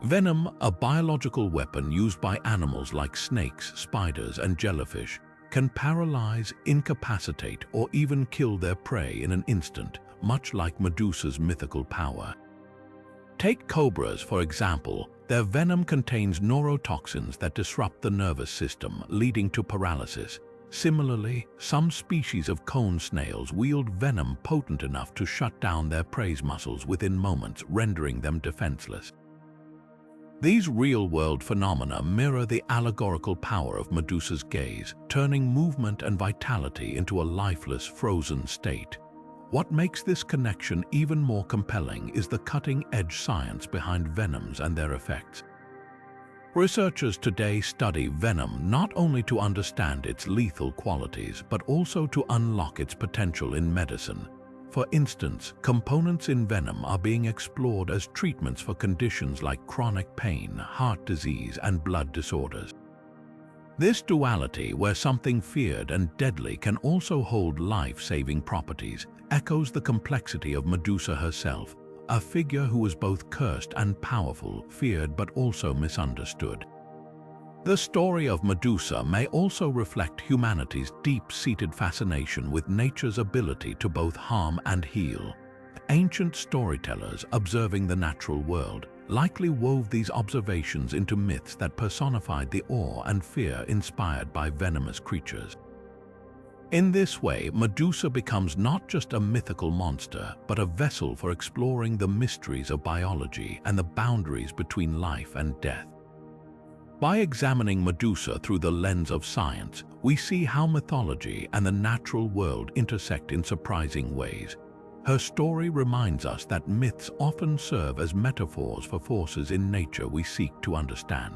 Speaker 1: Venom, a biological weapon used by animals like snakes, spiders, and jellyfish, can paralyze, incapacitate, or even kill their prey in an instant, much like Medusa's mythical power. Take cobras, for example. Their venom contains neurotoxins that disrupt the nervous system, leading to paralysis. Similarly, some species of cone snails wield venom potent enough to shut down their prey's muscles within moments, rendering them defenseless. These real-world phenomena mirror the allegorical power of Medusa's gaze, turning movement and vitality into a lifeless, frozen state. What makes this connection even more compelling is the cutting-edge science behind venoms and their effects. Researchers today study venom not only to understand its lethal qualities, but also to unlock its potential in medicine. For instance, components in venom are being explored as treatments for conditions like chronic pain, heart disease, and blood disorders. This duality, where something feared and deadly can also hold life-saving properties, echoes the complexity of Medusa herself, a figure who was both cursed and powerful, feared but also misunderstood. The story of Medusa may also reflect humanity's deep-seated fascination with nature's ability to both harm and heal. Ancient storytellers observing the natural world likely wove these observations into myths that personified the awe and fear inspired by venomous creatures. In this way, Medusa becomes not just a mythical monster, but a vessel for exploring the mysteries of biology and the boundaries between life and death. By examining Medusa through the lens of science, we see how mythology and the natural world intersect in surprising ways. Her story reminds us that myths often serve as metaphors for forces in nature we seek to understand.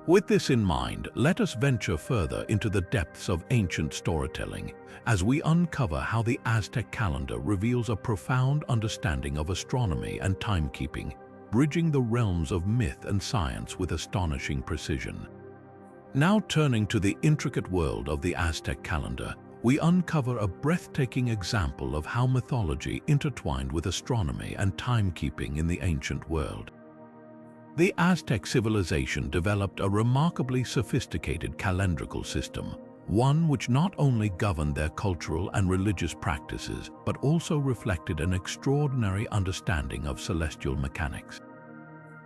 Speaker 1: With this in mind, let us venture further into the depths of ancient storytelling as we uncover how the Aztec calendar reveals a profound understanding of astronomy and timekeeping, bridging the realms of myth and science with astonishing precision. Now turning to the intricate world of the Aztec calendar, we uncover a breathtaking example of how mythology intertwined with astronomy and timekeeping in the ancient world. The Aztec civilization developed a remarkably sophisticated calendrical system, one which not only governed their cultural and religious practices, but also reflected an extraordinary understanding of celestial mechanics.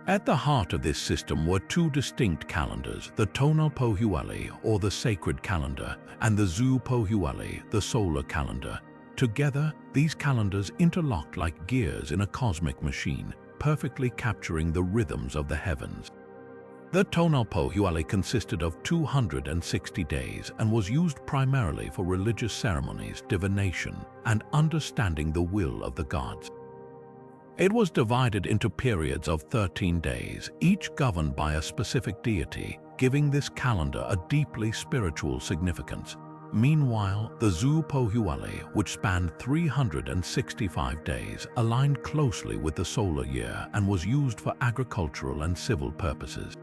Speaker 1: At the heart of this system were two distinct calendars, the Tonalpohualli, or the sacred calendar, and the Xiuhpohualli, the solar calendar. Together, these calendars interlocked like gears in a cosmic machine, perfectly capturing the rhythms of the heavens. The Tonalpohualli consisted of 260 days and was used primarily for religious ceremonies, divination, and understanding the will of the gods. It was divided into periods of 13 days, each governed by a specific deity, giving this calendar a deeply spiritual significance. Meanwhile, the Zu Pohuale, which spanned 365 days, aligned closely with the solar year and was used for agricultural and civil purposes.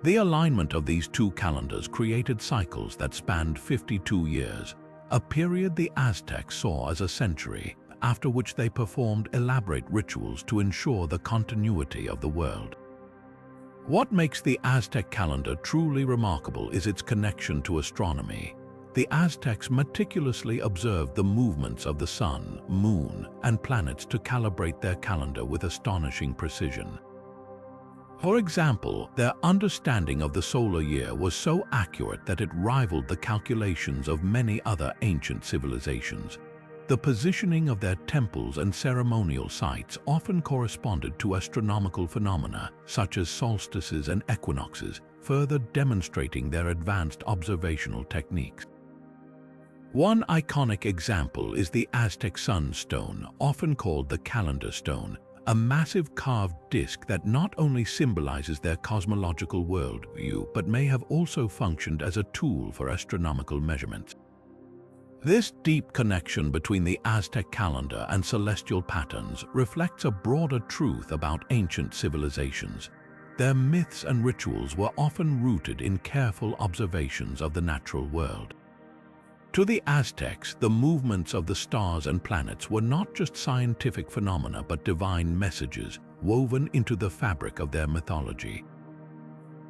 Speaker 1: The alignment of these two calendars created cycles that spanned 52 years, a period the Aztecs saw as a century, after which they performed elaborate rituals to ensure the continuity of the world. What makes the Aztec calendar truly remarkable is its connection to astronomy. The Aztecs meticulously observed the movements of the sun, moon, and planets to calibrate their calendar with astonishing precision. For example, their understanding of the solar year was so accurate that it rivaled the calculations of many other ancient civilizations. The positioning of their temples and ceremonial sites often corresponded to astronomical phenomena, such as solstices and equinoxes, further demonstrating their advanced observational techniques. One iconic example is the Aztec sunstone, often called the calendar stone, a massive carved disc that not only symbolizes their cosmological worldview but may have also functioned as a tool for astronomical measurements. This deep connection between the Aztec calendar and celestial patterns reflects a broader truth about ancient civilizations. Their myths and rituals were often rooted in careful observations of the natural world. To the Aztecs, the movements of the stars and planets were not just scientific phenomena but divine messages woven into the fabric of their mythology.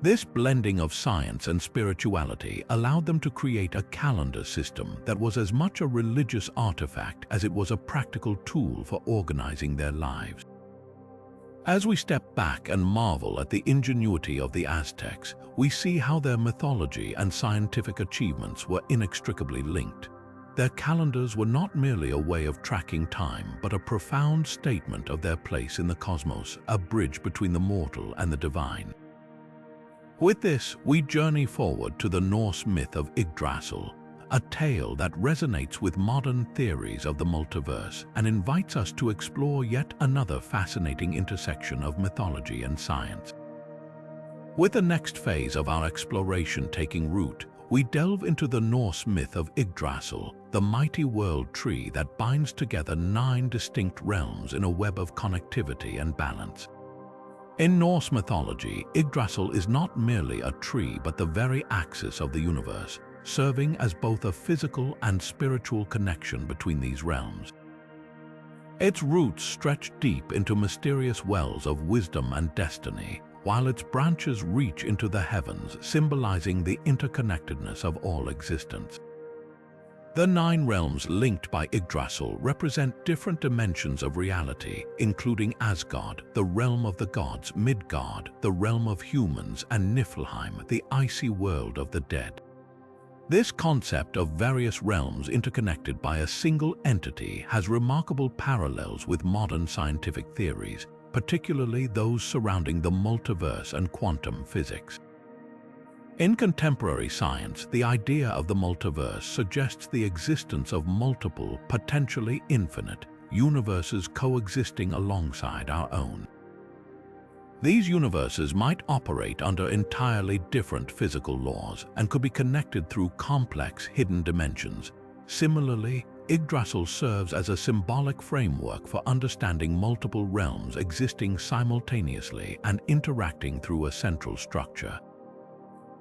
Speaker 1: This blending of science and spirituality allowed them to create a calendar system that was as much a religious artifact as it was a practical tool for organizing their lives. As we step back and marvel at the ingenuity of the Aztecs, we see how their mythology and scientific achievements were inextricably linked. Their calendars were not merely a way of tracking time, but a profound statement of their place in the cosmos, a bridge between the mortal and the divine. With this, we journey forward to the Norse myth of Yggdrasil, a tale that resonates with modern theories of the multiverse and invites us to explore yet another fascinating intersection of mythology and science. With the next phase of our exploration taking root, we delve into the Norse myth of Yggdrasil, the mighty world tree that binds together 9 distinct realms in a web of connectivity and balance. In Norse mythology, Yggdrasil is not merely a tree but the very axis of the universe, serving as both a physical and spiritual connection between these realms. Its roots stretch deep into mysterious wells of wisdom and destiny, while its branches reach into the heavens, symbolizing the interconnectedness of all existence. The 9 realms linked by Yggdrasil represent different dimensions of reality, including Asgard, the realm of the gods, Midgard, the realm of humans, and Niflheim, the icy world of the dead. This concept of various realms interconnected by a single entity has remarkable parallels with modern scientific theories, particularly those surrounding the multiverse and quantum physics. In contemporary science, the idea of the multiverse suggests the existence of multiple, potentially infinite, universes coexisting alongside our own. These universes might operate under entirely different physical laws and could be connected through complex, hidden dimensions. Similarly, Yggdrasil serves as a symbolic framework for understanding multiple realms existing simultaneously and interacting through a central structure.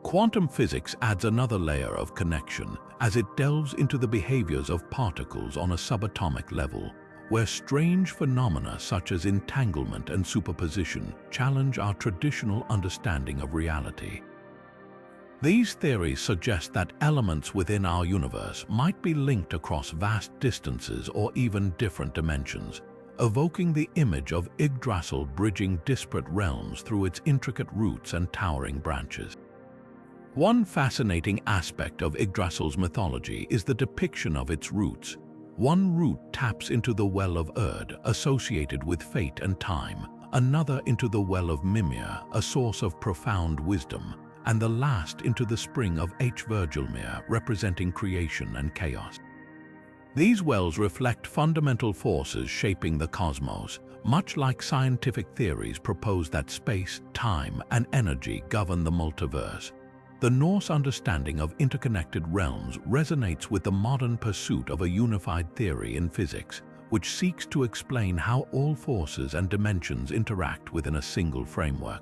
Speaker 1: Quantum physics adds another layer of connection as it delves into the behaviors of particles on a subatomic level, where strange phenomena such as entanglement and superposition challenge our traditional understanding of reality. These theories suggest that elements within our universe might be linked across vast distances or even different dimensions, evoking the image of Yggdrasil bridging disparate realms through its intricate roots and towering branches. One fascinating aspect of Yggdrasil's mythology is the depiction of its roots. One root taps into the well of Urd, associated with fate and time, another into the well of Mimir, a source of profound wisdom, and the last into the spring of Virgilmir, representing creation and chaos. These wells reflect fundamental forces shaping the cosmos, Much like scientific theories propose that space, time, and energy govern the multiverse, the Norse understanding of interconnected realms resonates with the modern pursuit of a unified theory in physics, which seeks to explain how all forces and dimensions interact within a single framework.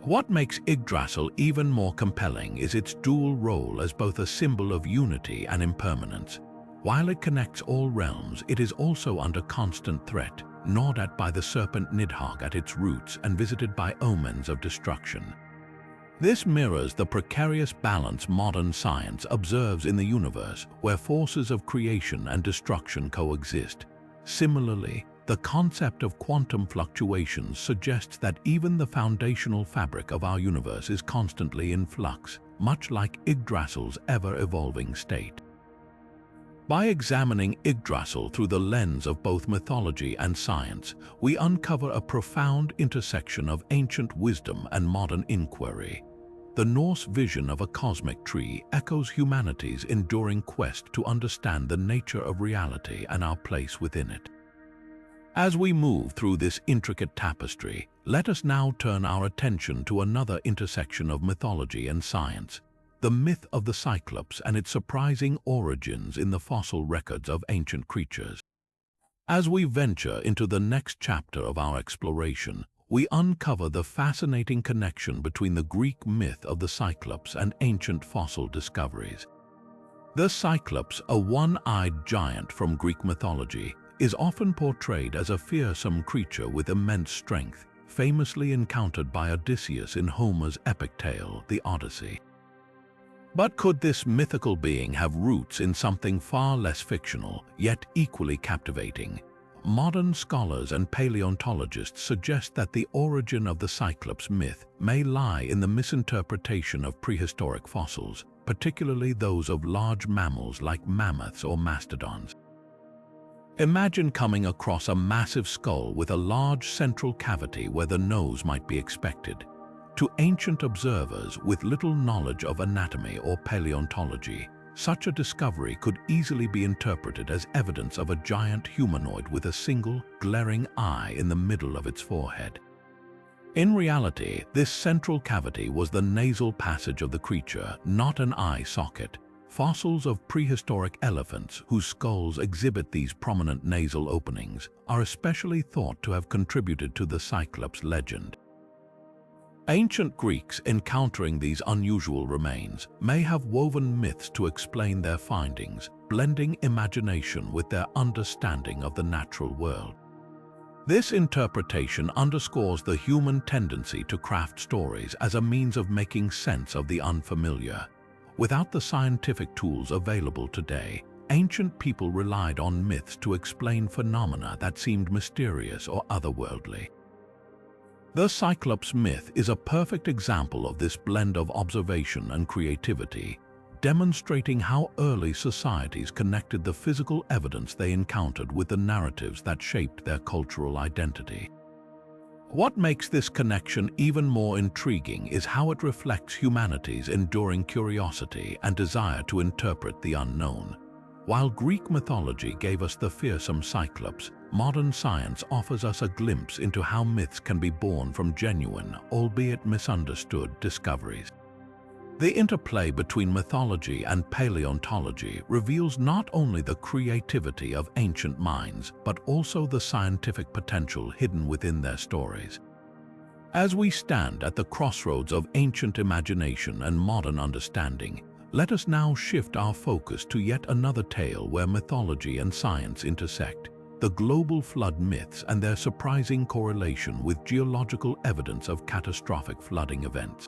Speaker 1: What makes Yggdrasil even more compelling is its dual role as both a symbol of unity and impermanence. While it connects all realms, it is also under constant threat, gnawed at by the serpent Nidhogg at its roots and visited by omens of destruction. This mirrors the precarious balance modern science observes in the universe, where forces of creation and destruction coexist. Similarly, the concept of quantum fluctuations suggests that even the foundational fabric of our universe is constantly in flux, much like Yggdrasil's ever-evolving state. By examining Yggdrasil through the lens of both mythology and science, we uncover a profound intersection of ancient wisdom and modern inquiry. The Norse vision of a cosmic tree echoes humanity's enduring quest to understand the nature of reality and our place within it. As we move through this intricate tapestry, let us now turn our attention to another intersection of mythology and science, the myth of the Cyclops and its surprising origins in the fossil records of ancient creatures. As we venture into the next chapter of our exploration, we uncover the fascinating connection between the Greek myth of the Cyclops and ancient fossil discoveries. The Cyclops, a one-eyed giant from Greek mythology, is often portrayed as a fearsome creature with immense strength, famously encountered by Odysseus in Homer's epic tale, the Odyssey. But could this mythical being have roots in something far less fictional, yet equally captivating? Modern scholars and paleontologists suggest that the origin of the Cyclops myth may lie in the misinterpretation of prehistoric fossils, particularly those of large mammals like mammoths or mastodons. Imagine coming across a massive skull with a large central cavity where the nose might be expected. To ancient observers with little knowledge of anatomy or paleontology, such a discovery could easily be interpreted as evidence of a giant humanoid with a single, glaring eye in the middle of its forehead. In reality, this central cavity was the nasal passage of the creature, not an eye socket. Fossils of prehistoric elephants, whose skulls exhibit these prominent nasal openings, are especially thought to have contributed to the Cyclops legend. Ancient Greeks encountering these unusual remains may have woven myths to explain their findings, blending imagination with their understanding of the natural world. This interpretation underscores the human tendency to craft stories as a means of making sense of the unfamiliar. Without the scientific tools available today, ancient people relied on myths to explain phenomena that seemed mysterious or otherworldly. The Cyclops myth is a perfect example of this blend of observation and creativity, demonstrating how early societies connected the physical evidence they encountered with the narratives that shaped their cultural identity. What makes this connection even more intriguing is how it reflects humanity's enduring curiosity and desire to interpret the unknown. While Greek mythology gave us the fearsome Cyclops, modern science offers us a glimpse into how myths can be born from genuine, albeit misunderstood, discoveries. The interplay between mythology and paleontology reveals not only the creativity of ancient minds, but also the scientific potential hidden within their stories. As we stand at the crossroads of ancient imagination and modern understanding, let us now shift our focus to yet another tale where mythology and science intersect: the global flood myths and their surprising correlation with geological evidence of catastrophic flooding events.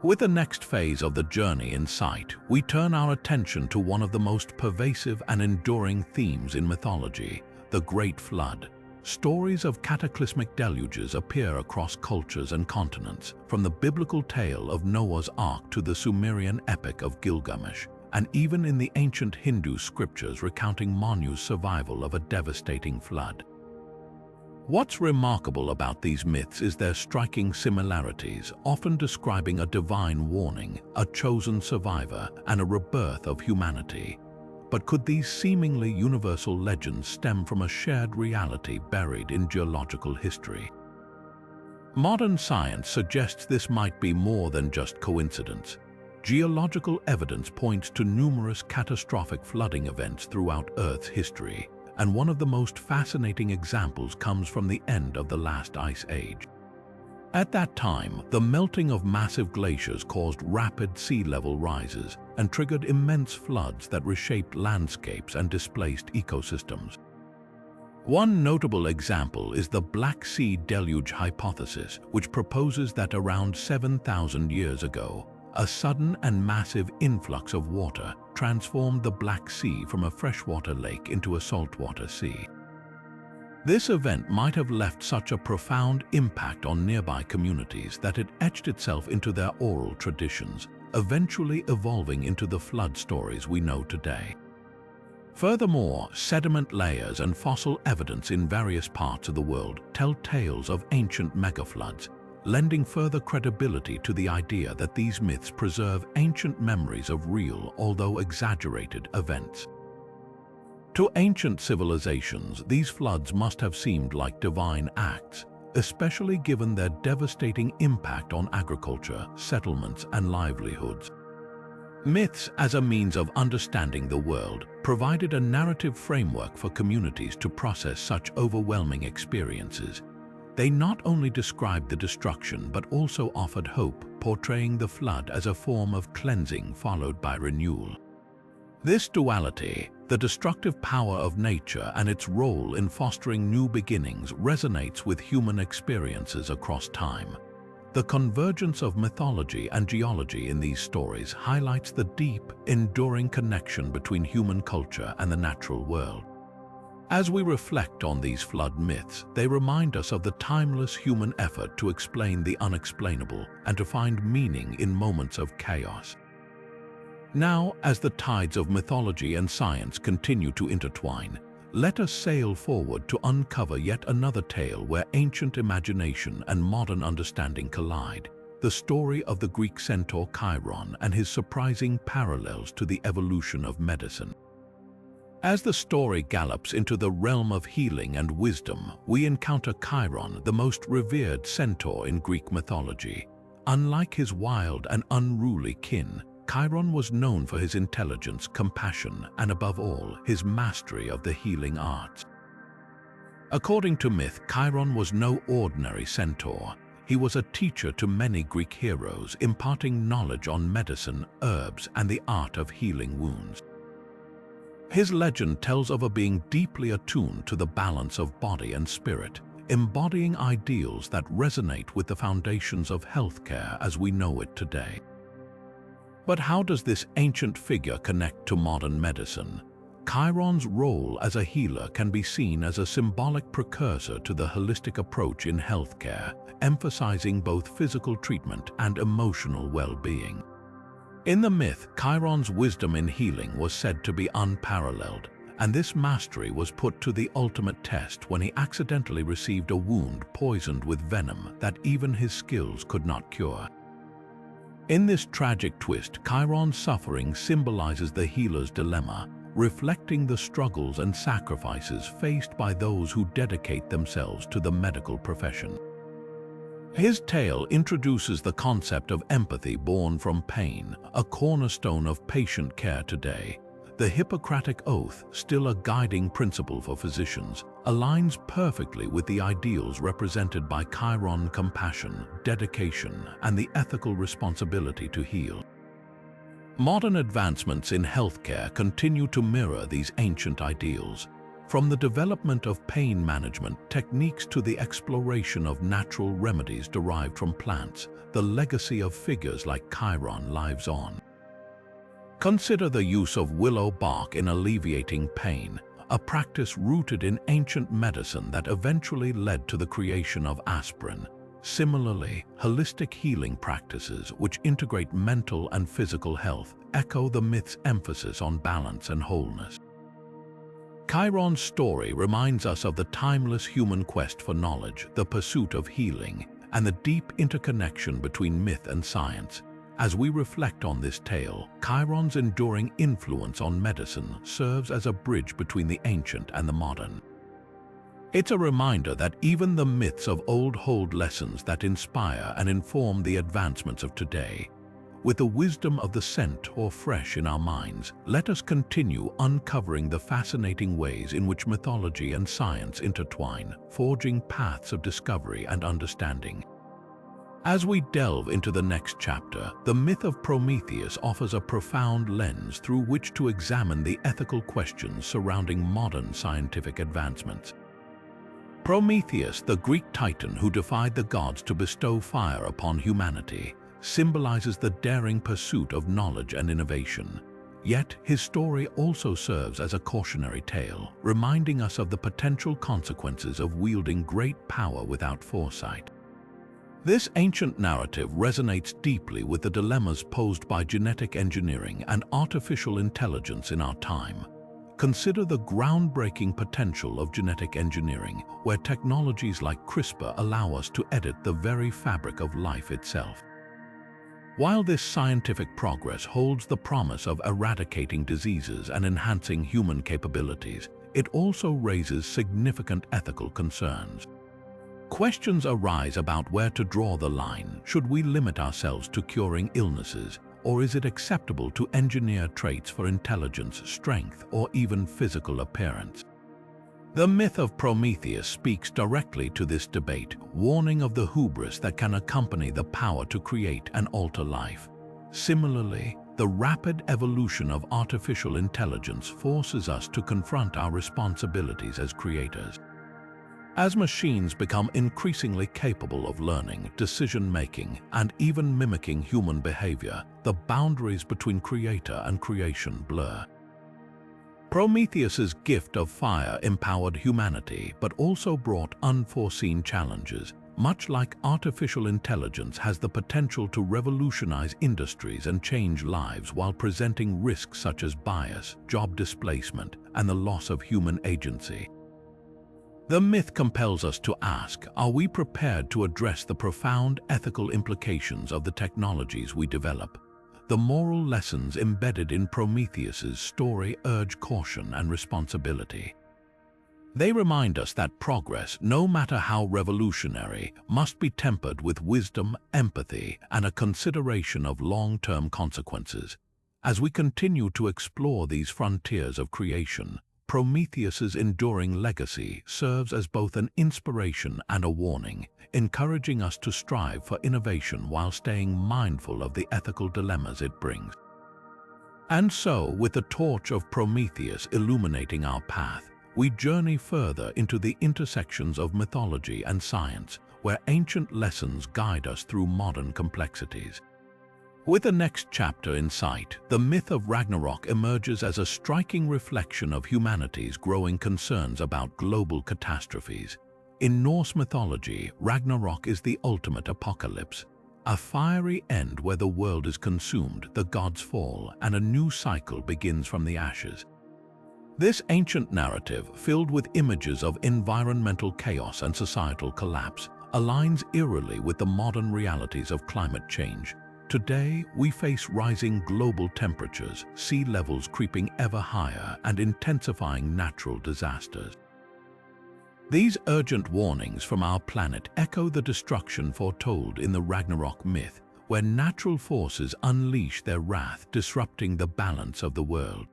Speaker 1: With the next phase of the journey in sight, we turn our attention to one of the most pervasive and enduring themes in mythology, the Great Flood. Stories of cataclysmic deluges appear across cultures and continents, from the biblical tale of Noah's Ark to the Sumerian epic of Gilgamesh, and even in the ancient Hindu scriptures recounting Manu's survival of a devastating flood. What's remarkable about these myths is their striking similarities, often describing a divine warning, a chosen survivor, and a rebirth of humanity. But could these seemingly universal legends stem from a shared reality buried in geological history? Modern science suggests this might be more than just coincidence. Geological evidence points to numerous catastrophic flooding events throughout Earth's history, and one of the most fascinating examples comes from the end of the last ice age. At that time, the melting of massive glaciers caused rapid sea level rises and triggered immense floods that reshaped landscapes and displaced ecosystems. One notable example is the Black Sea Deluge hypothesis, which proposes that around 7,000 years ago, a sudden and massive influx of water transformed the Black Sea from a freshwater lake into a saltwater sea. This event might have left such a profound impact on nearby communities that it etched itself into their oral traditions, eventually evolving into the flood stories we know today. Furthermore, sediment layers and fossil evidence in various parts of the world tell tales of ancient megafloods, lending further credibility to the idea that these myths preserve ancient memories of real, although exaggerated, events. To ancient civilizations, these floods must have seemed like divine acts, especially given their devastating impact on agriculture, settlements, and livelihoods. Myths, as a means of understanding the world, provided a narrative framework for communities to process such overwhelming experiences. They not only described the destruction but also offered hope, portraying the flood as a form of cleansing followed by renewal. This duality, the destructive power of nature and its role in fostering new beginnings, resonates with human experiences across time. The convergence of mythology and geology in these stories highlights the deep, enduring connection between human culture and the natural world. As we reflect on these flood myths, they remind us of the timeless human effort to explain the unexplainable and to find meaning in moments of chaos. Now, as the tides of mythology and science continue to intertwine, let us sail forward to uncover yet another tale where ancient imagination and modern understanding collide, the story of the Greek centaur Chiron and his surprising parallels to the evolution of medicine. As the story gallops into the realm of healing and wisdom, we encounter Chiron, the most revered centaur in Greek mythology. Unlike his wild and unruly kin, Chiron was known for his intelligence, compassion, and above all, his mastery of the healing arts. According to myth, Chiron was no ordinary centaur. He was a teacher to many Greek heroes, imparting knowledge on medicine, herbs, and the art of healing wounds. His legend tells of a being deeply attuned to the balance of body and spirit, embodying ideals that resonate with the foundations of healthcare as we know it today. But how does this ancient figure connect to modern medicine? Chiron's role as a healer can be seen as a symbolic precursor to the holistic approach in healthcare, emphasizing both physical treatment and emotional well-being. In the myth, Chiron's wisdom in healing was said to be unparalleled, and this mastery was put to the ultimate test when he accidentally received a wound poisoned with venom that even his skills could not cure. In this tragic twist, Chiron's suffering symbolizes the healer's dilemma, reflecting the struggles and sacrifices faced by those who dedicate themselves to the medical profession. His tale introduces the concept of empathy born from pain, a cornerstone of patient care today. The Hippocratic Oath, still a guiding principle for physicians, aligns perfectly with the ideals represented by Chiron: compassion, dedication, and the ethical responsibility to heal. Modern advancements in healthcare continue to mirror these ancient ideals. From the development of pain management techniques to the exploration of natural remedies derived from plants, the legacy of figures like Chiron lives on. Consider the use of willow bark in alleviating pain, a practice rooted in ancient medicine that eventually led to the creation of aspirin. Similarly, holistic healing practices, which integrate mental and physical health, echo the myth's emphasis on balance and wholeness. Chiron's story reminds us of the timeless human quest for knowledge, the pursuit of healing, and the deep interconnection between myth and science. As we reflect on this tale, Chiron's enduring influence on medicine serves as a bridge between the ancient and the modern. It's a reminder that even the myths of old hold lessons that inspire and inform the advancements of today. With the wisdom of the centaur fresh in our minds, let us continue uncovering the fascinating ways in which mythology and science intertwine, forging paths of discovery and understanding. As we delve into the next chapter, the myth of Prometheus offers a profound lens through which to examine the ethical questions surrounding modern scientific advancements. Prometheus, the Greek titan who defied the gods to bestow fire upon humanity, symbolizes the daring pursuit of knowledge and innovation. Yet, his story also serves as a cautionary tale, reminding us of the potential consequences of wielding great power without foresight. This ancient narrative resonates deeply with the dilemmas posed by genetic engineering and artificial intelligence in our time. Consider the groundbreaking potential of genetic engineering, where technologies like CRISPR allow us to edit the very fabric of life itself. While this scientific progress holds the promise of eradicating diseases and enhancing human capabilities, it also raises significant ethical concerns. Questions arise about where to draw the line. Should we limit ourselves to curing illnesses, or is it acceptable to engineer traits for intelligence, strength, or even physical appearance? The myth of Prometheus speaks directly to this debate, warning of the hubris that can accompany the power to create and alter life. Similarly, the rapid evolution of artificial intelligence forces us to confront our responsibilities as creators. As machines become increasingly capable of learning, decision-making, and even mimicking human behavior, the boundaries between creator and creation blur. Prometheus's gift of fire empowered humanity, but also brought unforeseen challenges. Much like artificial intelligence has the potential to revolutionize industries and change lives while presenting risks such as bias, job displacement, and the loss of human agency. The myth compels us to ask, are we prepared to address the profound ethical implications of the technologies we develop? The moral lessons embedded in Prometheus's story urge caution and responsibility. They remind us that progress, no matter how revolutionary, must be tempered with wisdom, empathy, and a consideration of long-term consequences. As we continue to explore these frontiers of creation, Prometheus's enduring legacy serves as both an inspiration and a warning, encouraging us to strive for innovation while staying mindful of the ethical dilemmas it brings. And so, with the torch of Prometheus illuminating our path, we journey further into the intersections of mythology and science, where ancient lessons guide us through modern complexities. With the next chapter in sight, the myth of Ragnarok emerges as a striking reflection of humanity's growing concerns about global catastrophes. In Norse mythology, Ragnarok is the ultimate apocalypse, a fiery end where the world is consumed, the gods fall, and a new cycle begins from the ashes. This ancient narrative, filled with images of environmental chaos and societal collapse, aligns eerily with the modern realities of climate change. Today, we face rising global temperatures, sea levels creeping ever higher, and intensifying natural disasters. These urgent warnings from our planet echo the destruction foretold in the Ragnarok myth, where natural forces unleash their wrath, disrupting the balance of the world.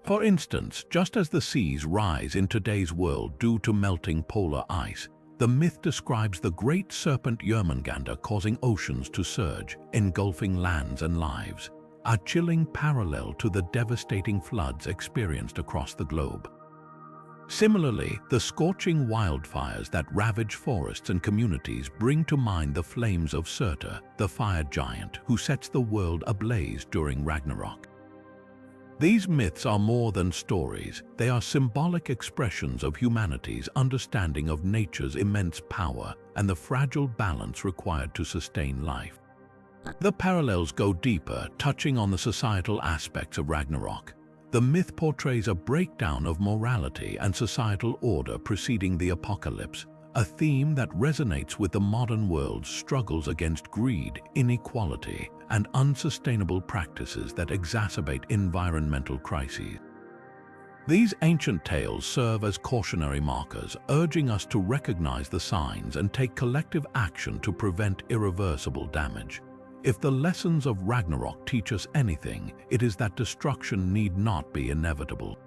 Speaker 1: For instance, just as the seas rise in today's world due to melting polar ice, the myth describes the great serpent Jörmungandr causing oceans to surge, engulfing lands and lives, a chilling parallel to the devastating floods experienced across the globe. Similarly, the scorching wildfires that ravage forests and communities bring to mind the flames of Surtur, the fire giant who sets the world ablaze during Ragnarok. These myths are more than stories. They are symbolic expressions of humanity's understanding of nature's immense power and the fragile balance required to sustain life. The parallels go deeper, touching on the societal aspects of Ragnarok. The myth portrays a breakdown of morality and societal order preceding the apocalypse, a theme that resonates with the modern world's struggles against greed, inequality, and unsustainable practices that exacerbate environmental crises. These ancient tales serve as cautionary markers, urging us to recognize the signs and take collective action to prevent irreversible damage. If the lessons of Ragnarok teach us anything, it is that destruction need not be inevitable.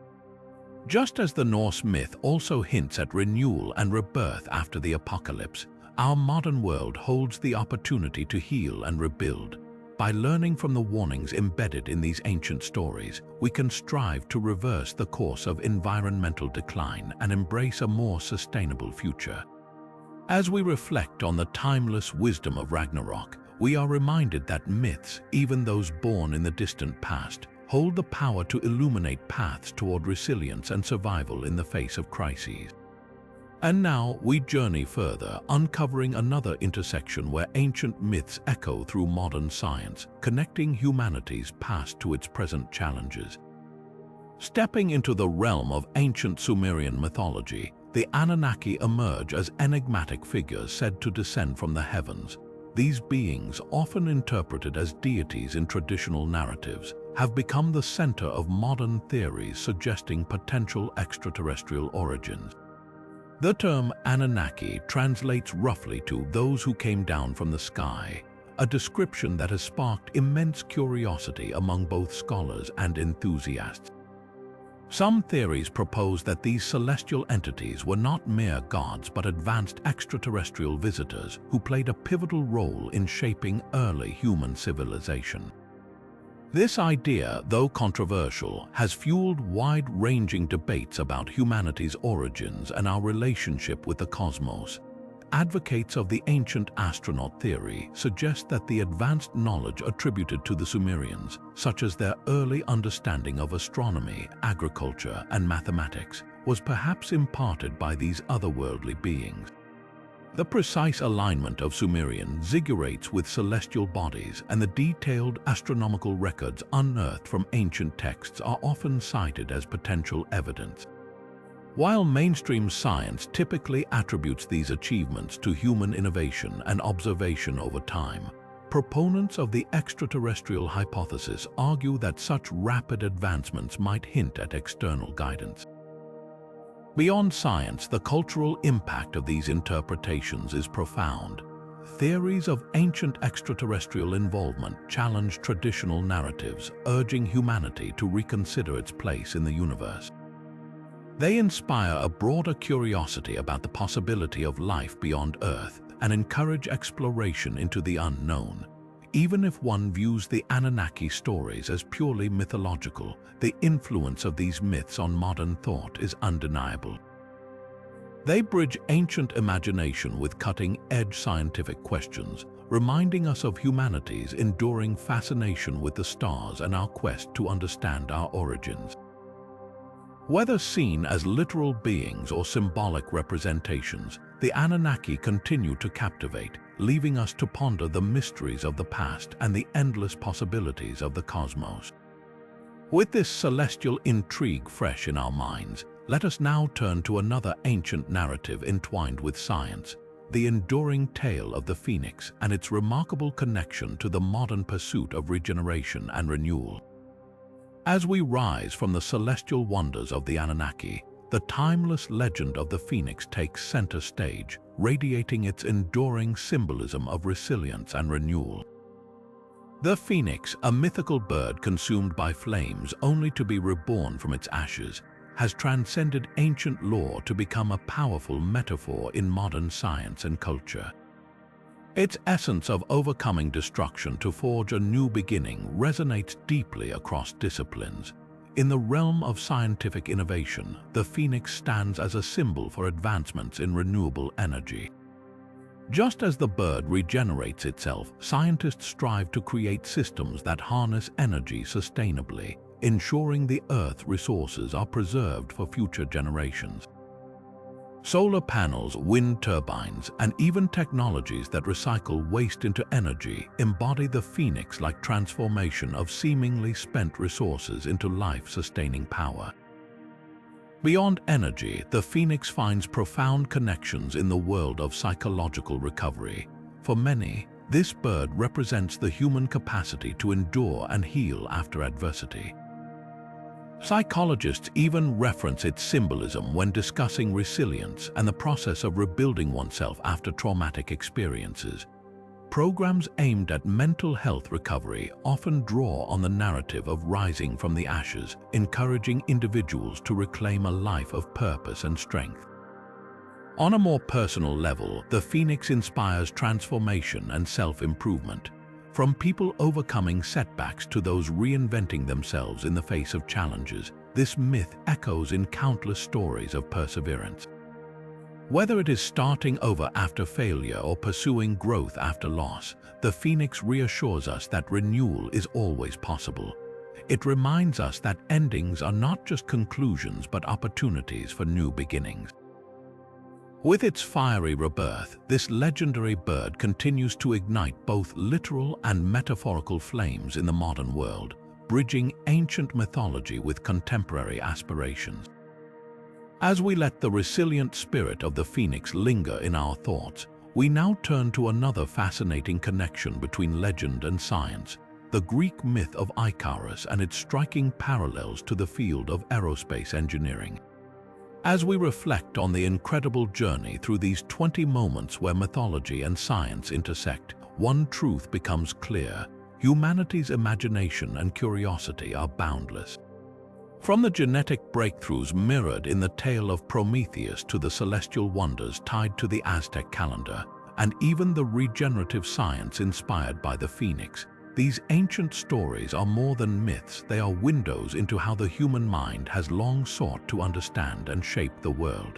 Speaker 1: Just as the Norse myth also hints at renewal and rebirth after the apocalypse, our modern world holds the opportunity to heal and rebuild. By learning from the warnings embedded in these ancient stories, we can strive to reverse the course of environmental decline and embrace a more sustainable future. As we reflect on the timeless wisdom of Ragnarok, we are reminded that myths, even those born in the distant past, hold the power to illuminate paths toward resilience and survival in the face of crises. And now we journey further, uncovering another intersection where ancient myths echo through modern science, connecting humanity's past to its present challenges. Stepping into the realm of ancient Sumerian mythology, the Anunnaki emerge as enigmatic figures said to descend from the heavens. These beings, often interpreted as deities in traditional narratives, have become the center of modern theories suggesting potential extraterrestrial origins. The term Anunnaki translates roughly to those who came down from the sky, a description that has sparked immense curiosity among both scholars and enthusiasts. Some theories propose that these celestial entities were not mere gods but advanced extraterrestrial visitors who played a pivotal role in shaping early human civilization. This idea, though controversial, has fueled wide-ranging debates about humanity's origins and our relationship with the cosmos. Advocates of the ancient astronaut theory suggest that the advanced knowledge attributed to the Sumerians, such as their early understanding of astronomy, agriculture, and mathematics, was perhaps imparted by these otherworldly beings. The precise alignment of Sumerian ziggurats with celestial bodies and the detailed astronomical records unearthed from ancient texts are often cited as potential evidence. While mainstream science typically attributes these achievements to human innovation and observation over time, proponents of the extraterrestrial hypothesis argue that such rapid advancements might hint at external guidance. Beyond science, the cultural impact of these interpretations is profound. Theories of ancient extraterrestrial involvement challenge traditional narratives, urging humanity to reconsider its place in the universe. They inspire a broader curiosity about the possibility of life beyond Earth and encourage exploration into the unknown. Even if one views the Anunnaki stories as purely mythological, the influence of these myths on modern thought is undeniable. They bridge ancient imagination with cutting-edge scientific questions, reminding us of humanity's enduring fascination with the stars and our quest to understand our origins. Whether seen as literal beings or symbolic representations, the Anunnaki continue to captivate, leaving us to ponder the mysteries of the past and the endless possibilities of the cosmos. With this celestial intrigue fresh in our minds, let us now turn to another ancient narrative entwined with science, the enduring tale of the phoenix and its remarkable connection to the modern pursuit of regeneration and renewal. As we rise from the celestial wonders of the Anunnaki, the timeless legend of the phoenix takes center stage, radiating its enduring symbolism of resilience and renewal. The phoenix, a mythical bird consumed by flames only to be reborn from its ashes, has transcended ancient lore to become a powerful metaphor in modern science and culture. Its essence of overcoming destruction to forge a new beginning resonates deeply across disciplines. In the realm of scientific innovation, the phoenix stands as a symbol for advancements in renewable energy. Just as the bird regenerates itself, scientists strive to create systems that harness energy sustainably, ensuring the Earth's resources are preserved for future generations. Solar panels, wind turbines, and even technologies that recycle waste into energy embody the phoenix-like transformation of seemingly spent resources into life-sustaining power. Beyond energy, the phoenix finds profound connections in the world of psychological recovery. For many, this bird represents the human capacity to endure and heal after adversity. Psychologists even reference its symbolism when discussing resilience and the process of rebuilding oneself after traumatic experiences. Programs aimed at mental health recovery often draw on the narrative of rising from the ashes, encouraging individuals to reclaim a life of purpose and strength. On a more personal level, the phoenix inspires transformation and self-improvement. From people overcoming setbacks to those reinventing themselves in the face of challenges, this myth echoes in countless stories of perseverance. Whether it is starting over after failure or pursuing growth after loss, the phoenix reassures us that renewal is always possible. It reminds us that endings are not just conclusions but opportunities for new beginnings. With its fiery rebirth, this legendary bird continues to ignite both literal and metaphorical flames in the modern world, bridging ancient mythology with contemporary aspirations. As we let the resilient spirit of the phoenix linger in our thoughts, we now turn to another fascinating connection between legend and science, the Greek myth of Icarus and its striking parallels to the field of aerospace engineering. As we reflect on the incredible journey through these 20 moments where mythology and science intersect, one truth becomes clear: humanity's imagination and curiosity are boundless. From the genetic breakthroughs mirrored in the tale of Prometheus to the celestial wonders tied to the Aztec calendar, and even the regenerative science inspired by the phoenix, these ancient stories are more than myths. They are windows into how the human mind has long sought to understand and shape the world.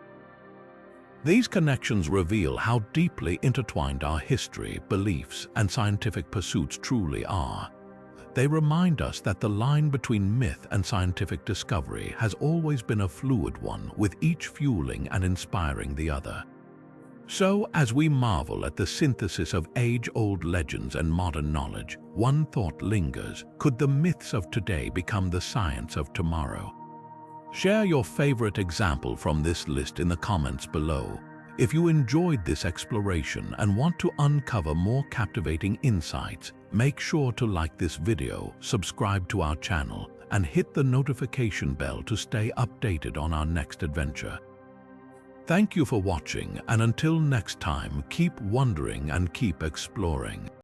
Speaker 1: These connections reveal how deeply intertwined our history, beliefs, and scientific pursuits truly are. They remind us that the line between myth and scientific discovery has always been a fluid one, with each fueling and inspiring the other. So, as we marvel at the synthesis of age-old legends and modern knowledge, one thought lingers: could the myths of today become the science of tomorrow? Share your favorite example from this list in the comments below. If you enjoyed this exploration and want to uncover more captivating insights, make sure to like this video, subscribe to our channel, and hit the notification bell to stay updated on our next adventure. Thank you for watching, and until next time, keep wondering and keep exploring.